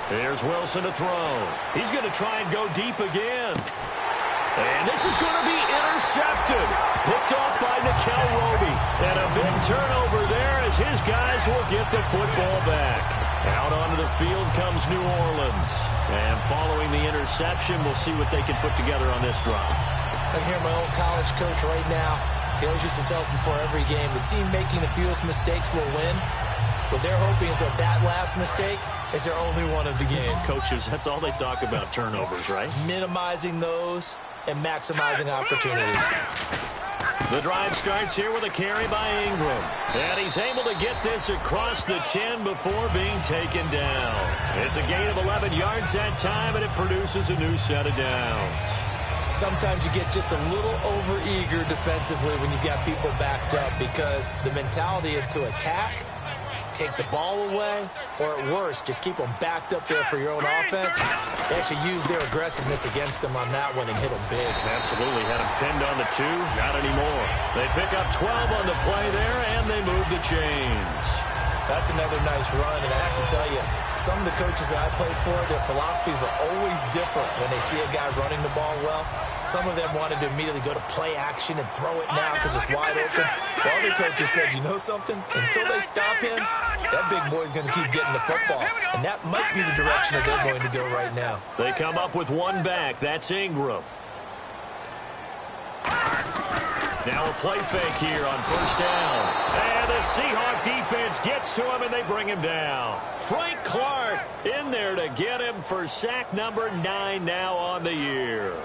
[SPEAKER 2] Here's Wilson to throw. He's going to try and go deep again. And this is going to be intercepted. Picked off by Nikel Roby. And a big turnover there as his guys will get the football back. Out onto the field comes New Orleans. And following the interception, we'll see what they can put together on this drive.
[SPEAKER 3] I hear my old college coach right now. He always used to tell us before every game, the team making the fewest mistakes will win. What they're hoping is that that last mistake is their only one of the game.
[SPEAKER 2] Coaches, that's all they talk about, turnovers, right?
[SPEAKER 3] Minimizing those and maximizing opportunities.
[SPEAKER 2] The drive starts here with a carry by Ingram. And he's able to get this across the 10 before being taken down. It's a gain of 11 yards that time, and it produces a new set of downs.
[SPEAKER 3] Sometimes you get just a little over-eager defensively when you've got people backed up because the mentality is to attack, take the ball away, or at worst, just keep them backed up there for your own offense. They actually use their aggressiveness against them on that one and hit them big.
[SPEAKER 2] Absolutely. Had them pinned on the 2. Not anymore. They pick up 12 on the play there, and they move the chains.
[SPEAKER 3] That's another nice run, and I have to tell you, some of the coaches that I played for, their philosophies were always different when they see a guy running the ball well. Some of them wanted to immediately go to play action and throw it now because it's wide open. While other coaches said, you know something? Until they stop him, that big boy's going to keep getting the football. And that might be the direction that they're going to go right now.
[SPEAKER 2] They come up with one back. That's Ingram. Now a play fake here on first down. And the Seahawk defense gets to him, and they bring him down. Frank Clark in there to get him for sack number 9 now on the year.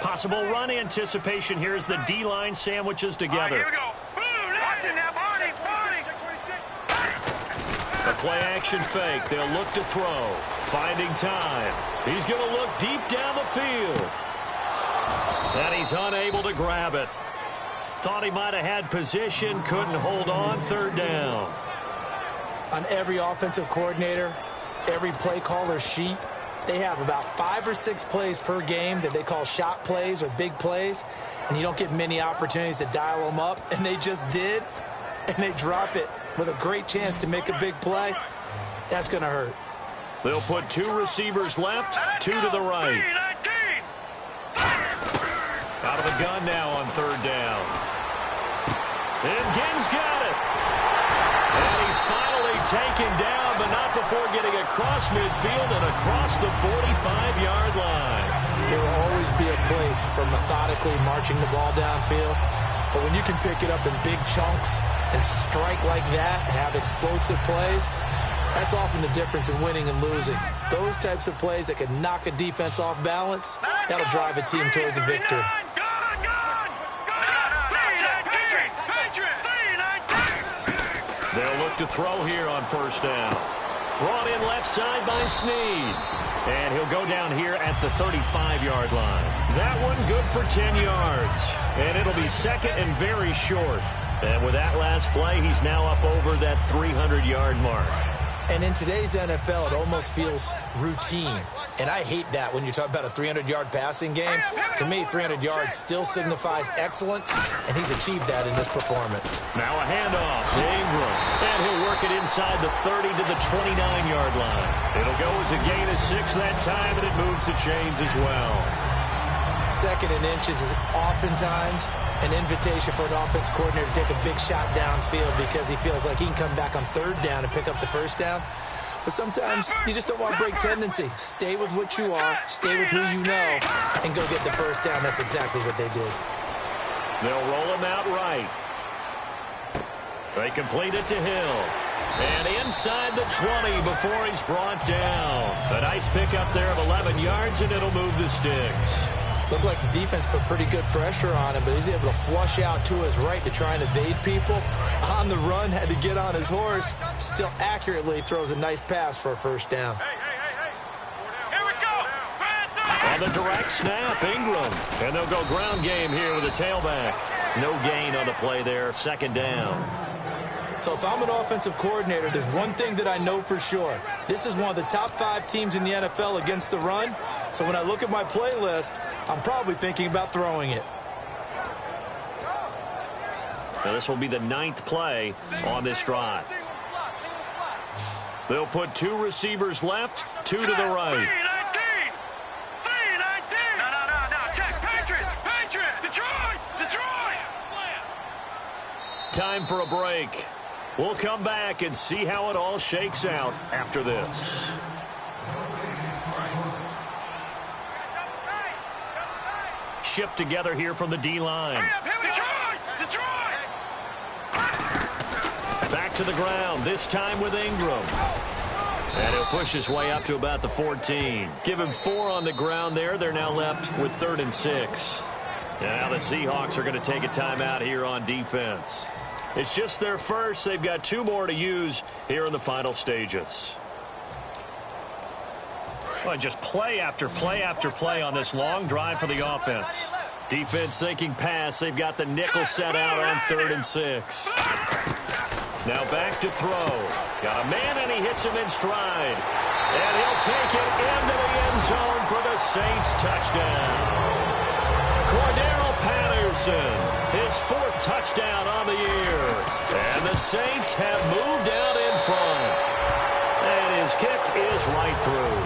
[SPEAKER 2] Possible run anticipation here as the D-line sandwiches together.
[SPEAKER 4] Here we go. Watch it now, Barney.
[SPEAKER 2] A play action fake. They'll look to throw. Finding time. He's going to look deep down the field. And he's unable to grab it. Thought he might have had position. Couldn't hold on. Third down.
[SPEAKER 3] On every offensive coordinator, every play caller sheet, they have about 5 or 6 plays per game that they call shot plays or big plays, and you don't get many opportunities to dial them up, and they just did, and they drop it with a great chance to make a big play. That's going to hurt.
[SPEAKER 2] They'll put 2 receivers left, 2 to the right. Out of the gun now on third down. And Ginn's got it. And he's finally taken down, but not before getting across midfield and across the 45-yard line.
[SPEAKER 3] There will always be a place for methodically marching the ball downfield, but when you can pick it up in big chunks and strike like that, have explosive plays, That's often the difference in winning and losing. Those types of plays that can knock a defense off balance, that'll drive a team towards a victory.
[SPEAKER 2] They'll look to throw here on first down. Brought in left side by Snead. And he'll go down here at the 35-yard line. That one good for 10 yards. And it'll be second and very short. And with that last play, he's now up over that 300-yard mark.
[SPEAKER 3] And in today's NFL, it almost feels routine. And I hate that when you talk about a 300-yard passing game. To me, 300 yards still signifies excellence, and he's achieved that in this performance.
[SPEAKER 2] Now a handoff to Ingram. And he'll work it inside the 30 to the 29-yard line. It'll go as a gain of 6 that time, and it moves the chains as well.
[SPEAKER 3] Second and inches is oftentimes an invitation for an offense coordinator to take a big shot downfield because he feels like he can come back on third down and pick up the first down. But sometimes you just don't want to break tendency. Stay with what you are, stay with who you know, and go get the first down. That's exactly what they did.
[SPEAKER 2] They'll roll him out right. They complete it to Hill. And inside the 20 before he's brought down. A nice pickup there of 11 yards, and it'll move the sticks.
[SPEAKER 3] Looked like the defense put pretty good pressure on him, but he's able to flush out to his right to try and evade people. On the run, had to get on his horse. Still accurately throws a nice pass for a first down.
[SPEAKER 4] Here we go.
[SPEAKER 2] On the direct snap, Ingram. And they'll go ground game here with a tailback. No gain on the play there, second down.
[SPEAKER 3] So if I'm an offensive coordinator, there's one thing that I know for sure. This is one of the top 5 teams in the NFL against the run. So when I look at my playlist, I'm probably thinking about throwing it.
[SPEAKER 2] Now this will be the 9th play on this drive. They'll put 2 receivers left, 2 to the right. Time for a break. We'll come back and see how it all shakes out after this. Shift together here from the D-line. Back to the ground, this time with Ingram. And he'll push his way up to about the 14. Give him 4 on the ground there. They're now left with 3rd and 6. Now the Seahawks are going to take a timeout here on defense. It's just their first. They've got 2 more to use here in the final stages. Well, just play after play after play on this long drive for the offense. Defense thinking pass. They've got the nickel set out on 3rd and 6. Now back to throw. Got a man, and he hits him in stride. And he'll take it into the end zone for the Saints touchdown. Cordero Patterson, his 4th touchdown on the year. And the Saints have moved out in front. And his kick is right through.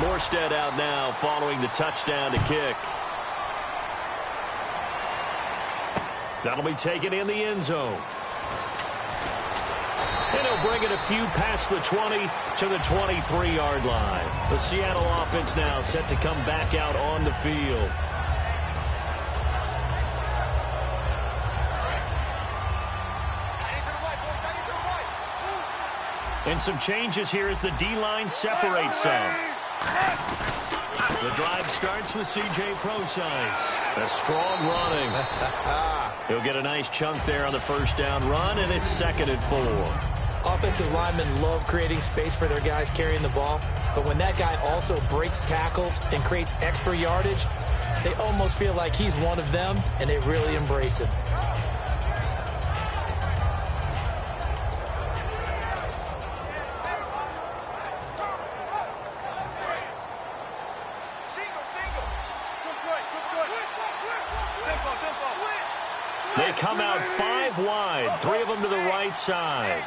[SPEAKER 2] Morstead out now following the touchdown to kick. That'll be taken in the end zone. And he'll bring it a few past the 20 to the 23-yard line. The Seattle offense now set to come back out on the field. And some changes here as the D-line separates some. The drive starts with C.J. Prosise. A strong running. He'll get a nice chunk there on the first down run, and it's 2nd and 4.
[SPEAKER 3] Offensive linemen love creating space for their guys carrying the ball, but when that guy also breaks tackles and creates extra yardage, they almost feel like he's one of them, and they really embrace him.
[SPEAKER 2] They come out 5 wide, 3 of them to the right side.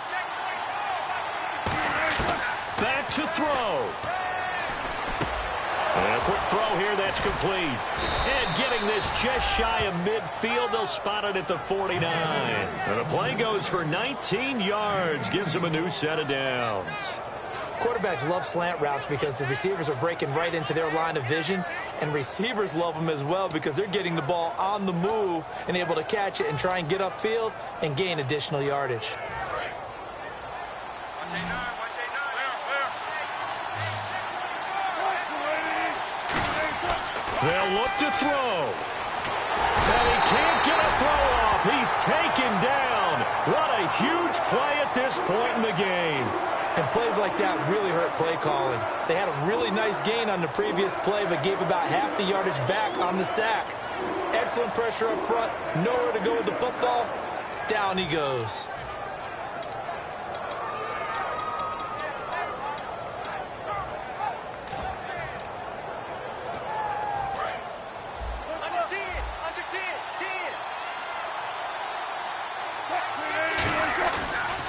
[SPEAKER 2] Back to throw. And a quick throw here, that's complete. And getting this just shy of midfield, they'll spot it at the 49. And the play goes for 19 yards, gives them a new set of downs.
[SPEAKER 3] Quarterbacks love slant routes because the receivers are breaking right into their line of vision, and receivers love them as well because they're getting the ball on the move and able to catch it and try and get upfield and gain additional yardage.
[SPEAKER 2] to throw. And he can't get a throw off. He's taken down. What a huge play at this point in the game.
[SPEAKER 3] And plays like that really hurt play calling. They had a really nice gain on the previous play, but gave about half the yardage back on the sack. Excellent pressure up front. Nowhere to go with the football. Down he goes.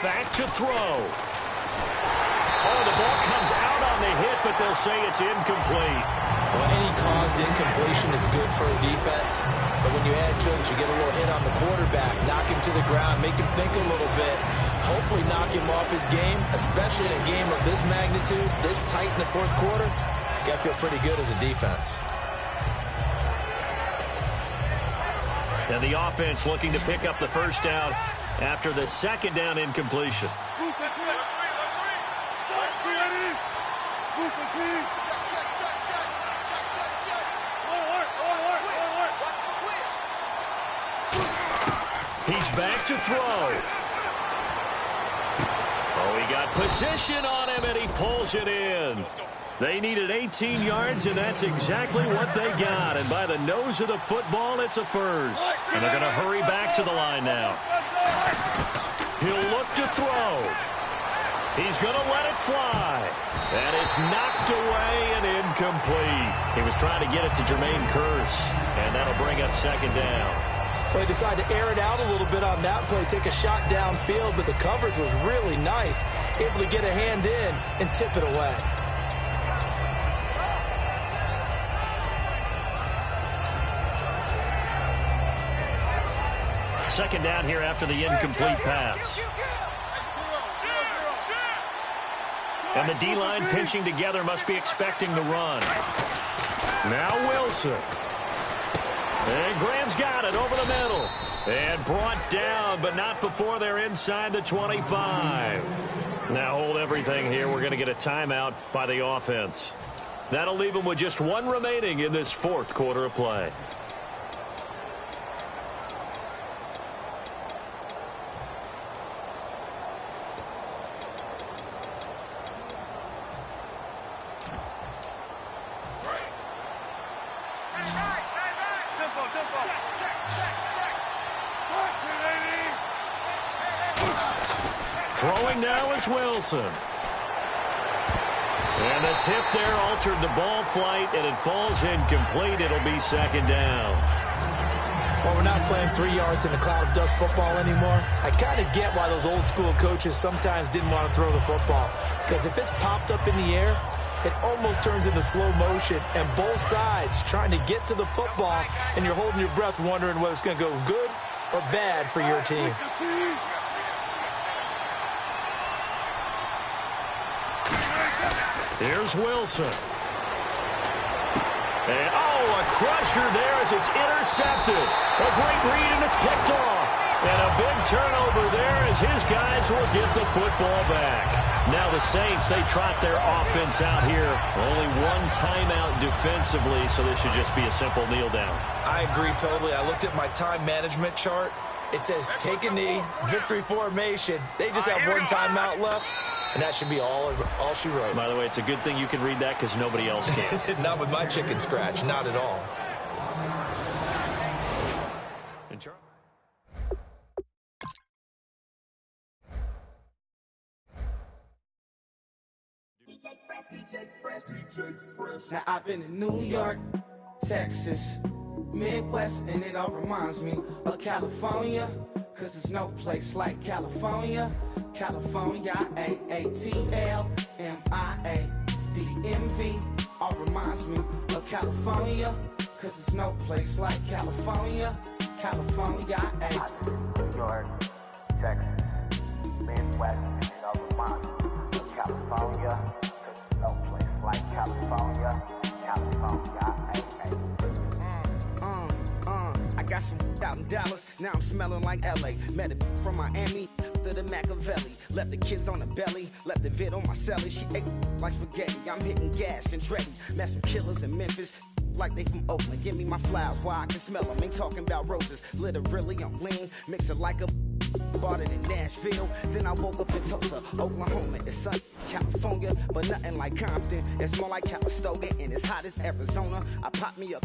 [SPEAKER 2] Back to throw. Oh, the ball comes out on the hit, but they'll say it's incomplete.
[SPEAKER 3] Well, any caused incompletion is good for a defense. But when you add to it, you get a little hit on the quarterback, knock him to the ground, make him think a little bit, hopefully knock him off his game, especially in a game of this magnitude, this tight in the fourth quarter. You got to feel pretty good as a defense.
[SPEAKER 2] And the offense looking to pick up the first down after the second down incompletion. He's back to throw. Oh, he got position on him, and he pulls it in. They needed 18 yards, and that's exactly what they got. And by the nose of the football, it's a first. And they're going to hurry back to the line now. He'll look to throw. He's going to let it fly. And it's knocked away and incomplete. He was trying to get it to Jermaine Kearse, and that'll bring up second down.
[SPEAKER 3] Well, he decided to air it out a little bit on that play, take a shot downfield, but the coverage was really nice. Able to get a hand in and tip it away.
[SPEAKER 2] Second down here after the incomplete pass. And the D-line pinching together, must be expecting the run. Now Wilson. And Graham's got it over the middle. And brought down, but not before they're inside the 25. Now hold everything here. We're going to get a timeout by the offense. That'll leave them with just one remaining in this fourth quarter of play. Throwing now is Wilson. And the tip there altered the ball flight, and it falls incomplete. It'll be second down.
[SPEAKER 3] Well, we're not playing 3 yards in a cloud of dust football anymore. I kind of get why those old school coaches sometimes didn't want to throw the football. Because if it's popped up in the air, it almost turns into slow motion. And both sides trying to get to the football, and you're holding your breath wondering whether it's going to go good or bad for your team.
[SPEAKER 2] Here's Wilson. And, oh, a crusher there as it's intercepted. A great read, and it's picked off. And a big turnover there as his guys will get the football back. Now the Saints, they trot their offense out here. Only one timeout defensively, so this should just be a simple kneel down. I agree totally. I looked at my time management chart. It says take a knee, victory formation. They just have one timeout left. And that should be all she wrote. By the way, it's a good thing you can read that because nobody else can. Not with my chicken scratch. Not at all.
[SPEAKER 5] Now I've been in New York, Texas, Midwest, and it all reminds me of California. Cause there's no place like California. California, A-A-T-L-M-I-A-D-M-V. All reminds me of California. Cause there's no place like California. California,
[SPEAKER 6] New York, Texas, Midwest, and it all reminds me of California. Cause there's no place like California. California,
[SPEAKER 5] I got some out in Dallas, now I'm smelling like LA. Met a from Miami to the Machiavelli. Left the kids on the belly, left the vid on my celly. She ate like spaghetti, I'm hitting gas and Dreddy. Met some killers in Memphis, like they from Oakland. Give me my flowers while I can smell them. Ain't talking about roses. Literally, I'm lean, mix it like a bought it in Nashville. Then I woke up in Tulsa, Oklahoma. It's sunny, California, but nothing like Compton. It's more like Calistoga, and it's hot as Arizona. I pop me a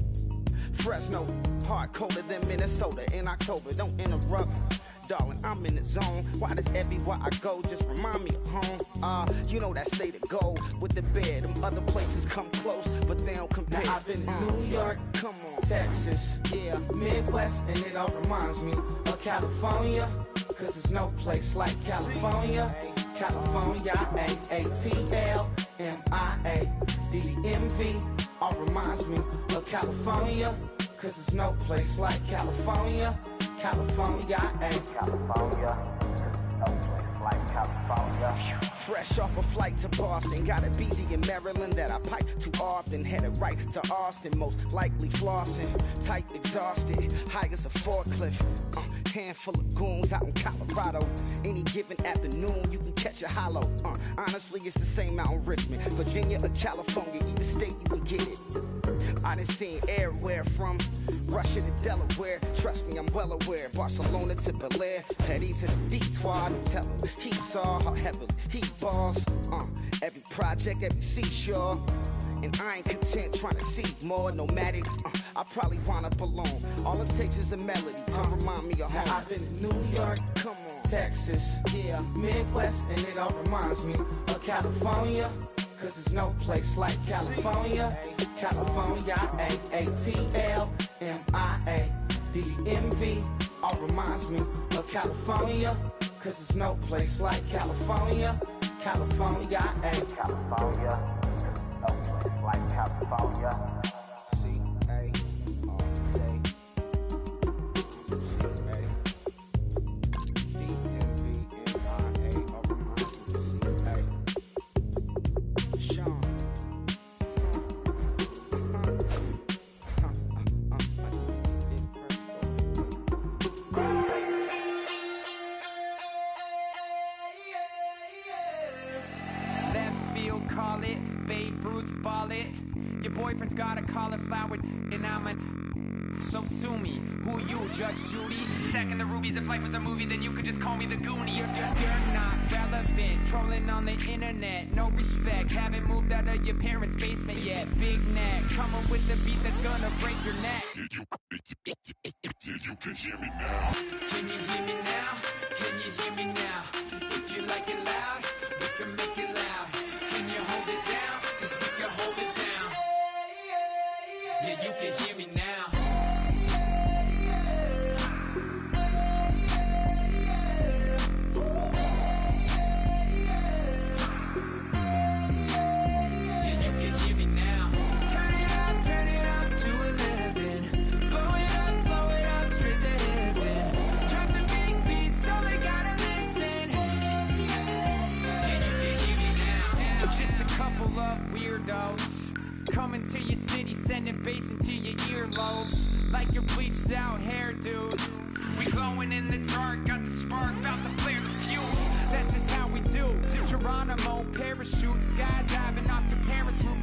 [SPEAKER 5] Fresno, hard colder than Minnesota in October. Don't interrupt, darling, I'm in the zone. Why does everywhere I go just remind me of home? You know that state of gold with the bed. Them other places come close, but they don't compare. Now I've been in New York, come on, Texas, yeah, Midwest, and it all reminds me of California. Cause there's no place like California. California, A-A-T-L-M-I-A-D-D-M-V. All reminds me of California. Cause there's no place like California. California,
[SPEAKER 6] California, no place like California.
[SPEAKER 5] Fresh off a flight to Boston, got a BZ in Maryland that I pipe too often. Headed right to Austin, most likely flossing. Tight, exhausted, high as a forklift. Handful of goons out in Colorado. Any given afternoon, you can catch a hollow. Honestly, it's the same out in Richmond, Virginia or California. Either state, you can get it. I done seen everywhere from Russia to Delaware. Trust me, I'm well aware. Barcelona to Bel Air, Petty to the Detroit. Don't tell him he saw how heavily he balls. Every project, every seashore. And I ain't content trying to see more nomadic. I probably wind up alone. All it takes is a melody to remind me of home. Now I've been in New York, come on, Texas, yeah, Midwest, and it all reminds me of California. Cause there's no place like California. California, A-A-T-L-M-I-A-D-M-V. All reminds me of California. Cause there's no place like California. California,
[SPEAKER 6] California, no place like California.
[SPEAKER 7] Call it, Babe Ruth ball it. Your boyfriend's got a cauliflower and I'm a so sue me. Who you, Judge Judy? Stacking the rubies. If life was a movie, then you could just call me the Goonies. You're not relevant, trolling on the internet. No respect, haven't moved out of your parents' basement yet. Big neck, coming with the beat that's gonna break your neck.
[SPEAKER 8] You can hear me now.
[SPEAKER 7] Can you hear me now? Can you hear me now? If you like it loud, we can make it loud. Can you hold it down? Cause we can hold it down. Yeah, you can hear me now. Coming to your city, sending bass into your earlobes. Like your bleached out hairdos. We glowing in the dark, got the spark, about to flare the fuse. That's just how we do. To Geronimo, parachute, skydiving off your parents' roof.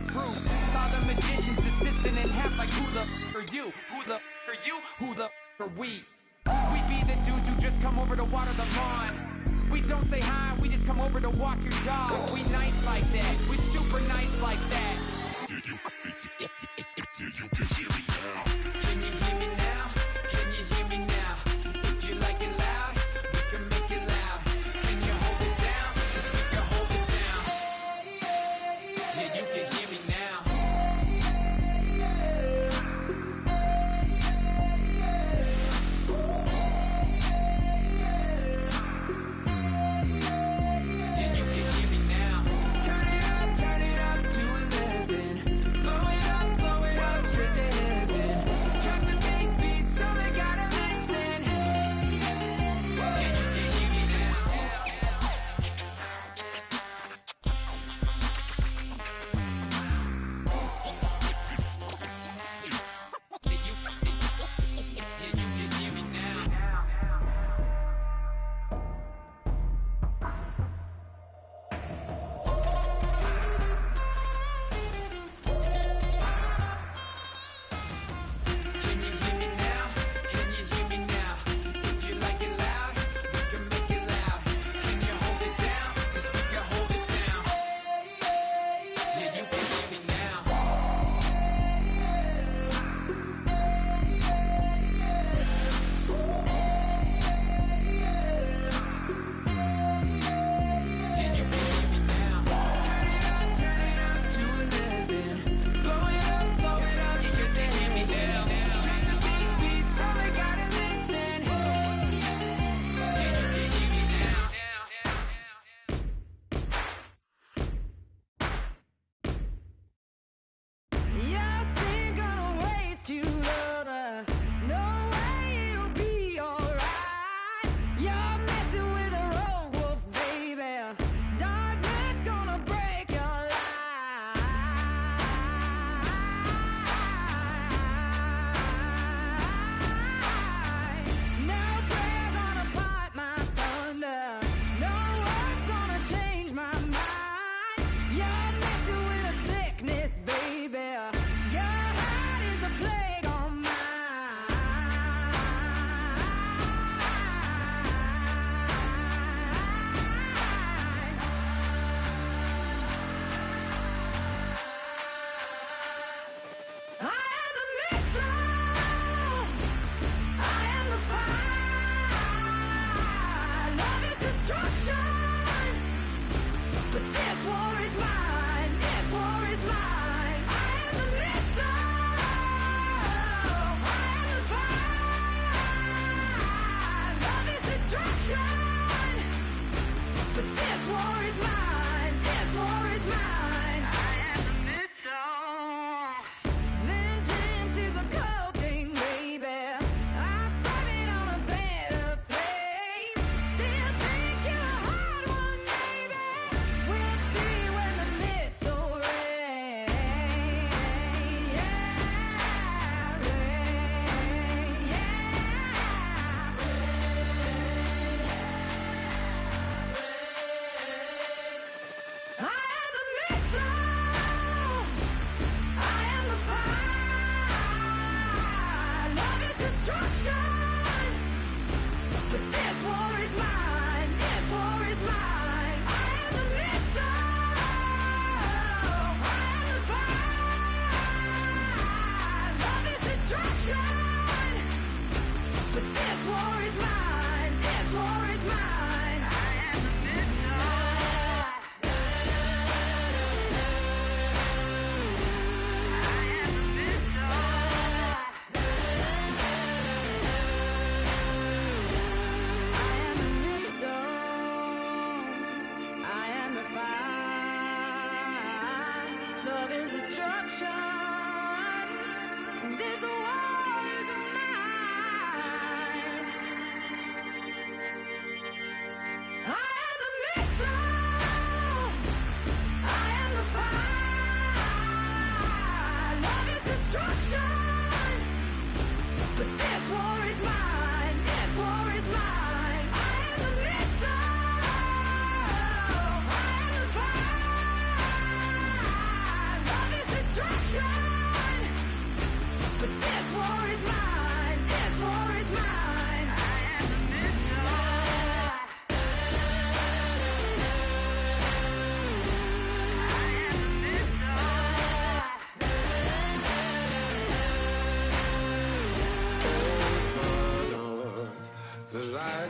[SPEAKER 7] Crew. Saw the magician's assistant in half like who the are you? Who the are you? Who the are we? We be the dudes who just come over to water the lawn. We don't say hi, we just come over to walk your dog. We nice like that, we super nice like that.
[SPEAKER 8] You can hear me now.
[SPEAKER 7] Can you hear me now? Can you hear me now? If you like it loud, we can make it loud. Can you hold it down? Cause we can hold it down. Yeah, you can hear me now. Yeah, you can hear me now. Turn it up to 11.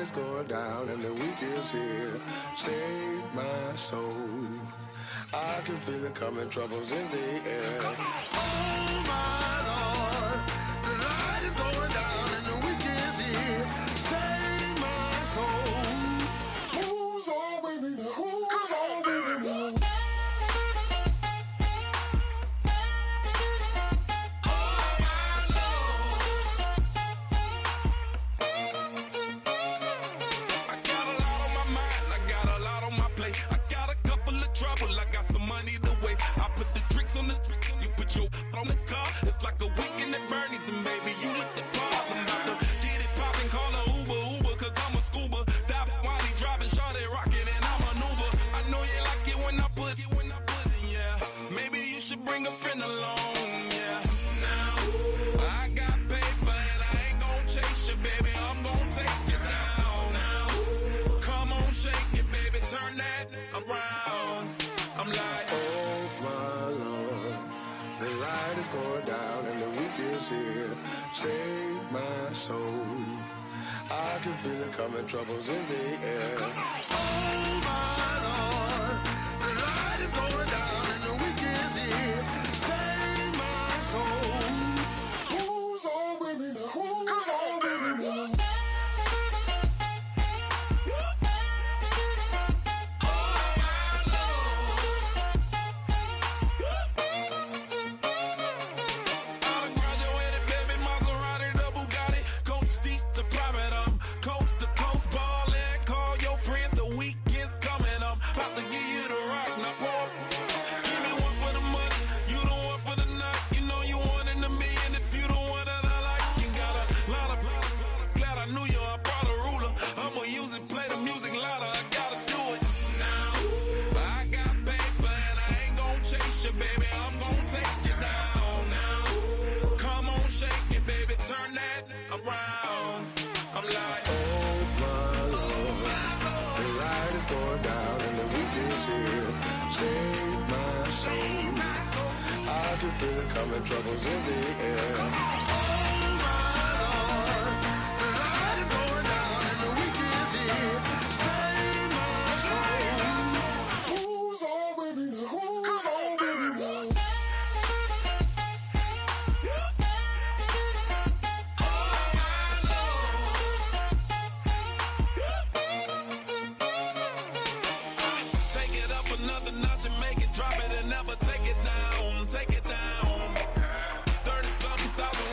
[SPEAKER 9] is going down and the weekend's here. Save my soul. I can feel it coming, troubles in the air. Oh my Lord, the light is going down and the weekend's here. Save my soul. Who's on with me now? Who's on with me now?
[SPEAKER 10] On the you put your on the car. It's like a weekend at Bernie's, and baby, you look the part. I'm about to get it poppin', call her Uber, cause I'm a scuba. Dive while he driving, shawty rockin', and I'm an Uber. I know you like it when I put it, yeah. Maybe you should bring a friend along, yeah. Now, I got paper, and I ain't gon' chase you, baby. I'm gon' take you down. Now, come on, shake it, baby, turn that around. I'm like,
[SPEAKER 9] oh my Lord, the light is going down and the weekend's here. Save my soul. I can feel it coming, troubles in the air. Oh my Lord, the light is going down and the weekend's here. Save my soul. Who's on with me now? Who's on with me now? Save my soul. I can feel it coming, troubles in the air. Oh my Lord, the light is going down and the weekend's here. Save my soul. Who's on with me now? Who's on with me now?
[SPEAKER 10] Another notch and make it, drop it and never take it down. Take it down. 30-something thousand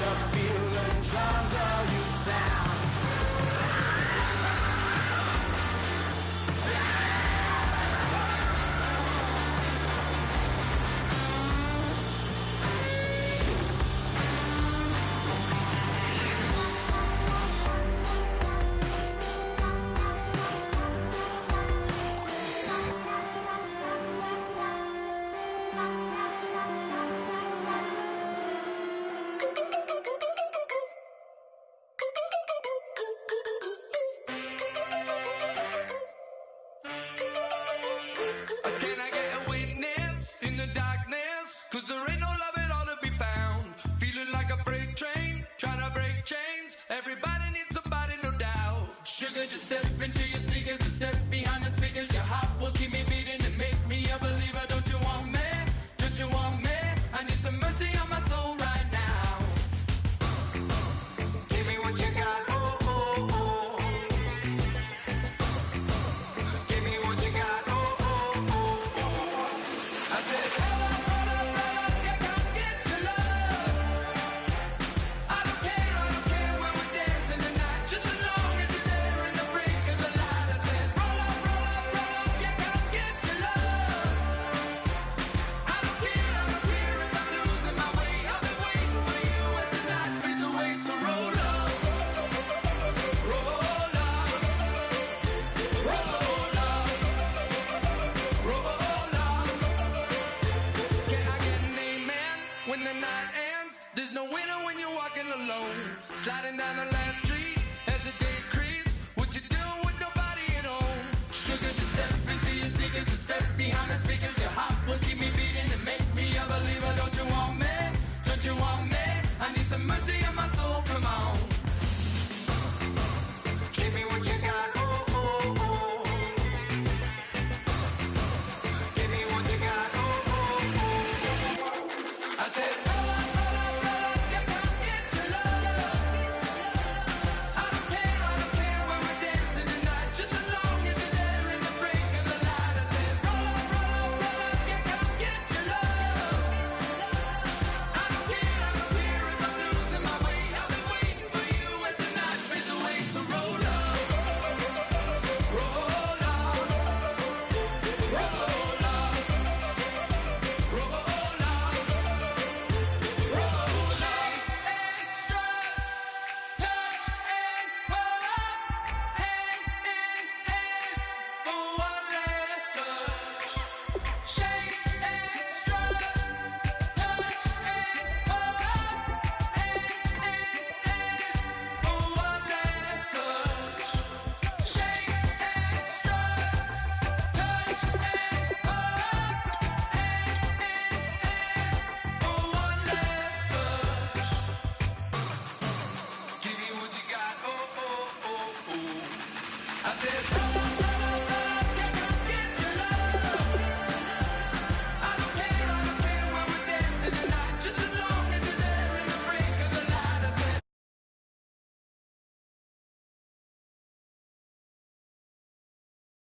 [SPEAKER 5] to feel and drown all you sound.
[SPEAKER 10] Can I get a witness in the darkness? Cause there ain't no love at all to be found. Feeling like a freight train, trying to break chains. Everybody needs somebody, no doubt. Sugar, just step into your sneakers and step behind the speakers. Your heart will keep me beating and make me a believer. Don't you want me? Don't you want me? I need some mercy on my soul right now. Give me what you got, oh, oh, oh. Give me what you got, oh, oh, oh. I said, roll up, yeah, come get your love. I don't care when we're dancing tonight, just as long as you're there in the break of the light. I said, roll up, yeah, come get your love. I don't care if I'm losing my way. I've been waiting for you as the night fades away. So roll up, roll up, roll up, roll up. Can I get an amen when the night ends? There's no winner when you're walking alone. Sliding down the last street as the day creeps. What you doing with nobody at home? Sugar, just step into your sneakers and step behind the speakers.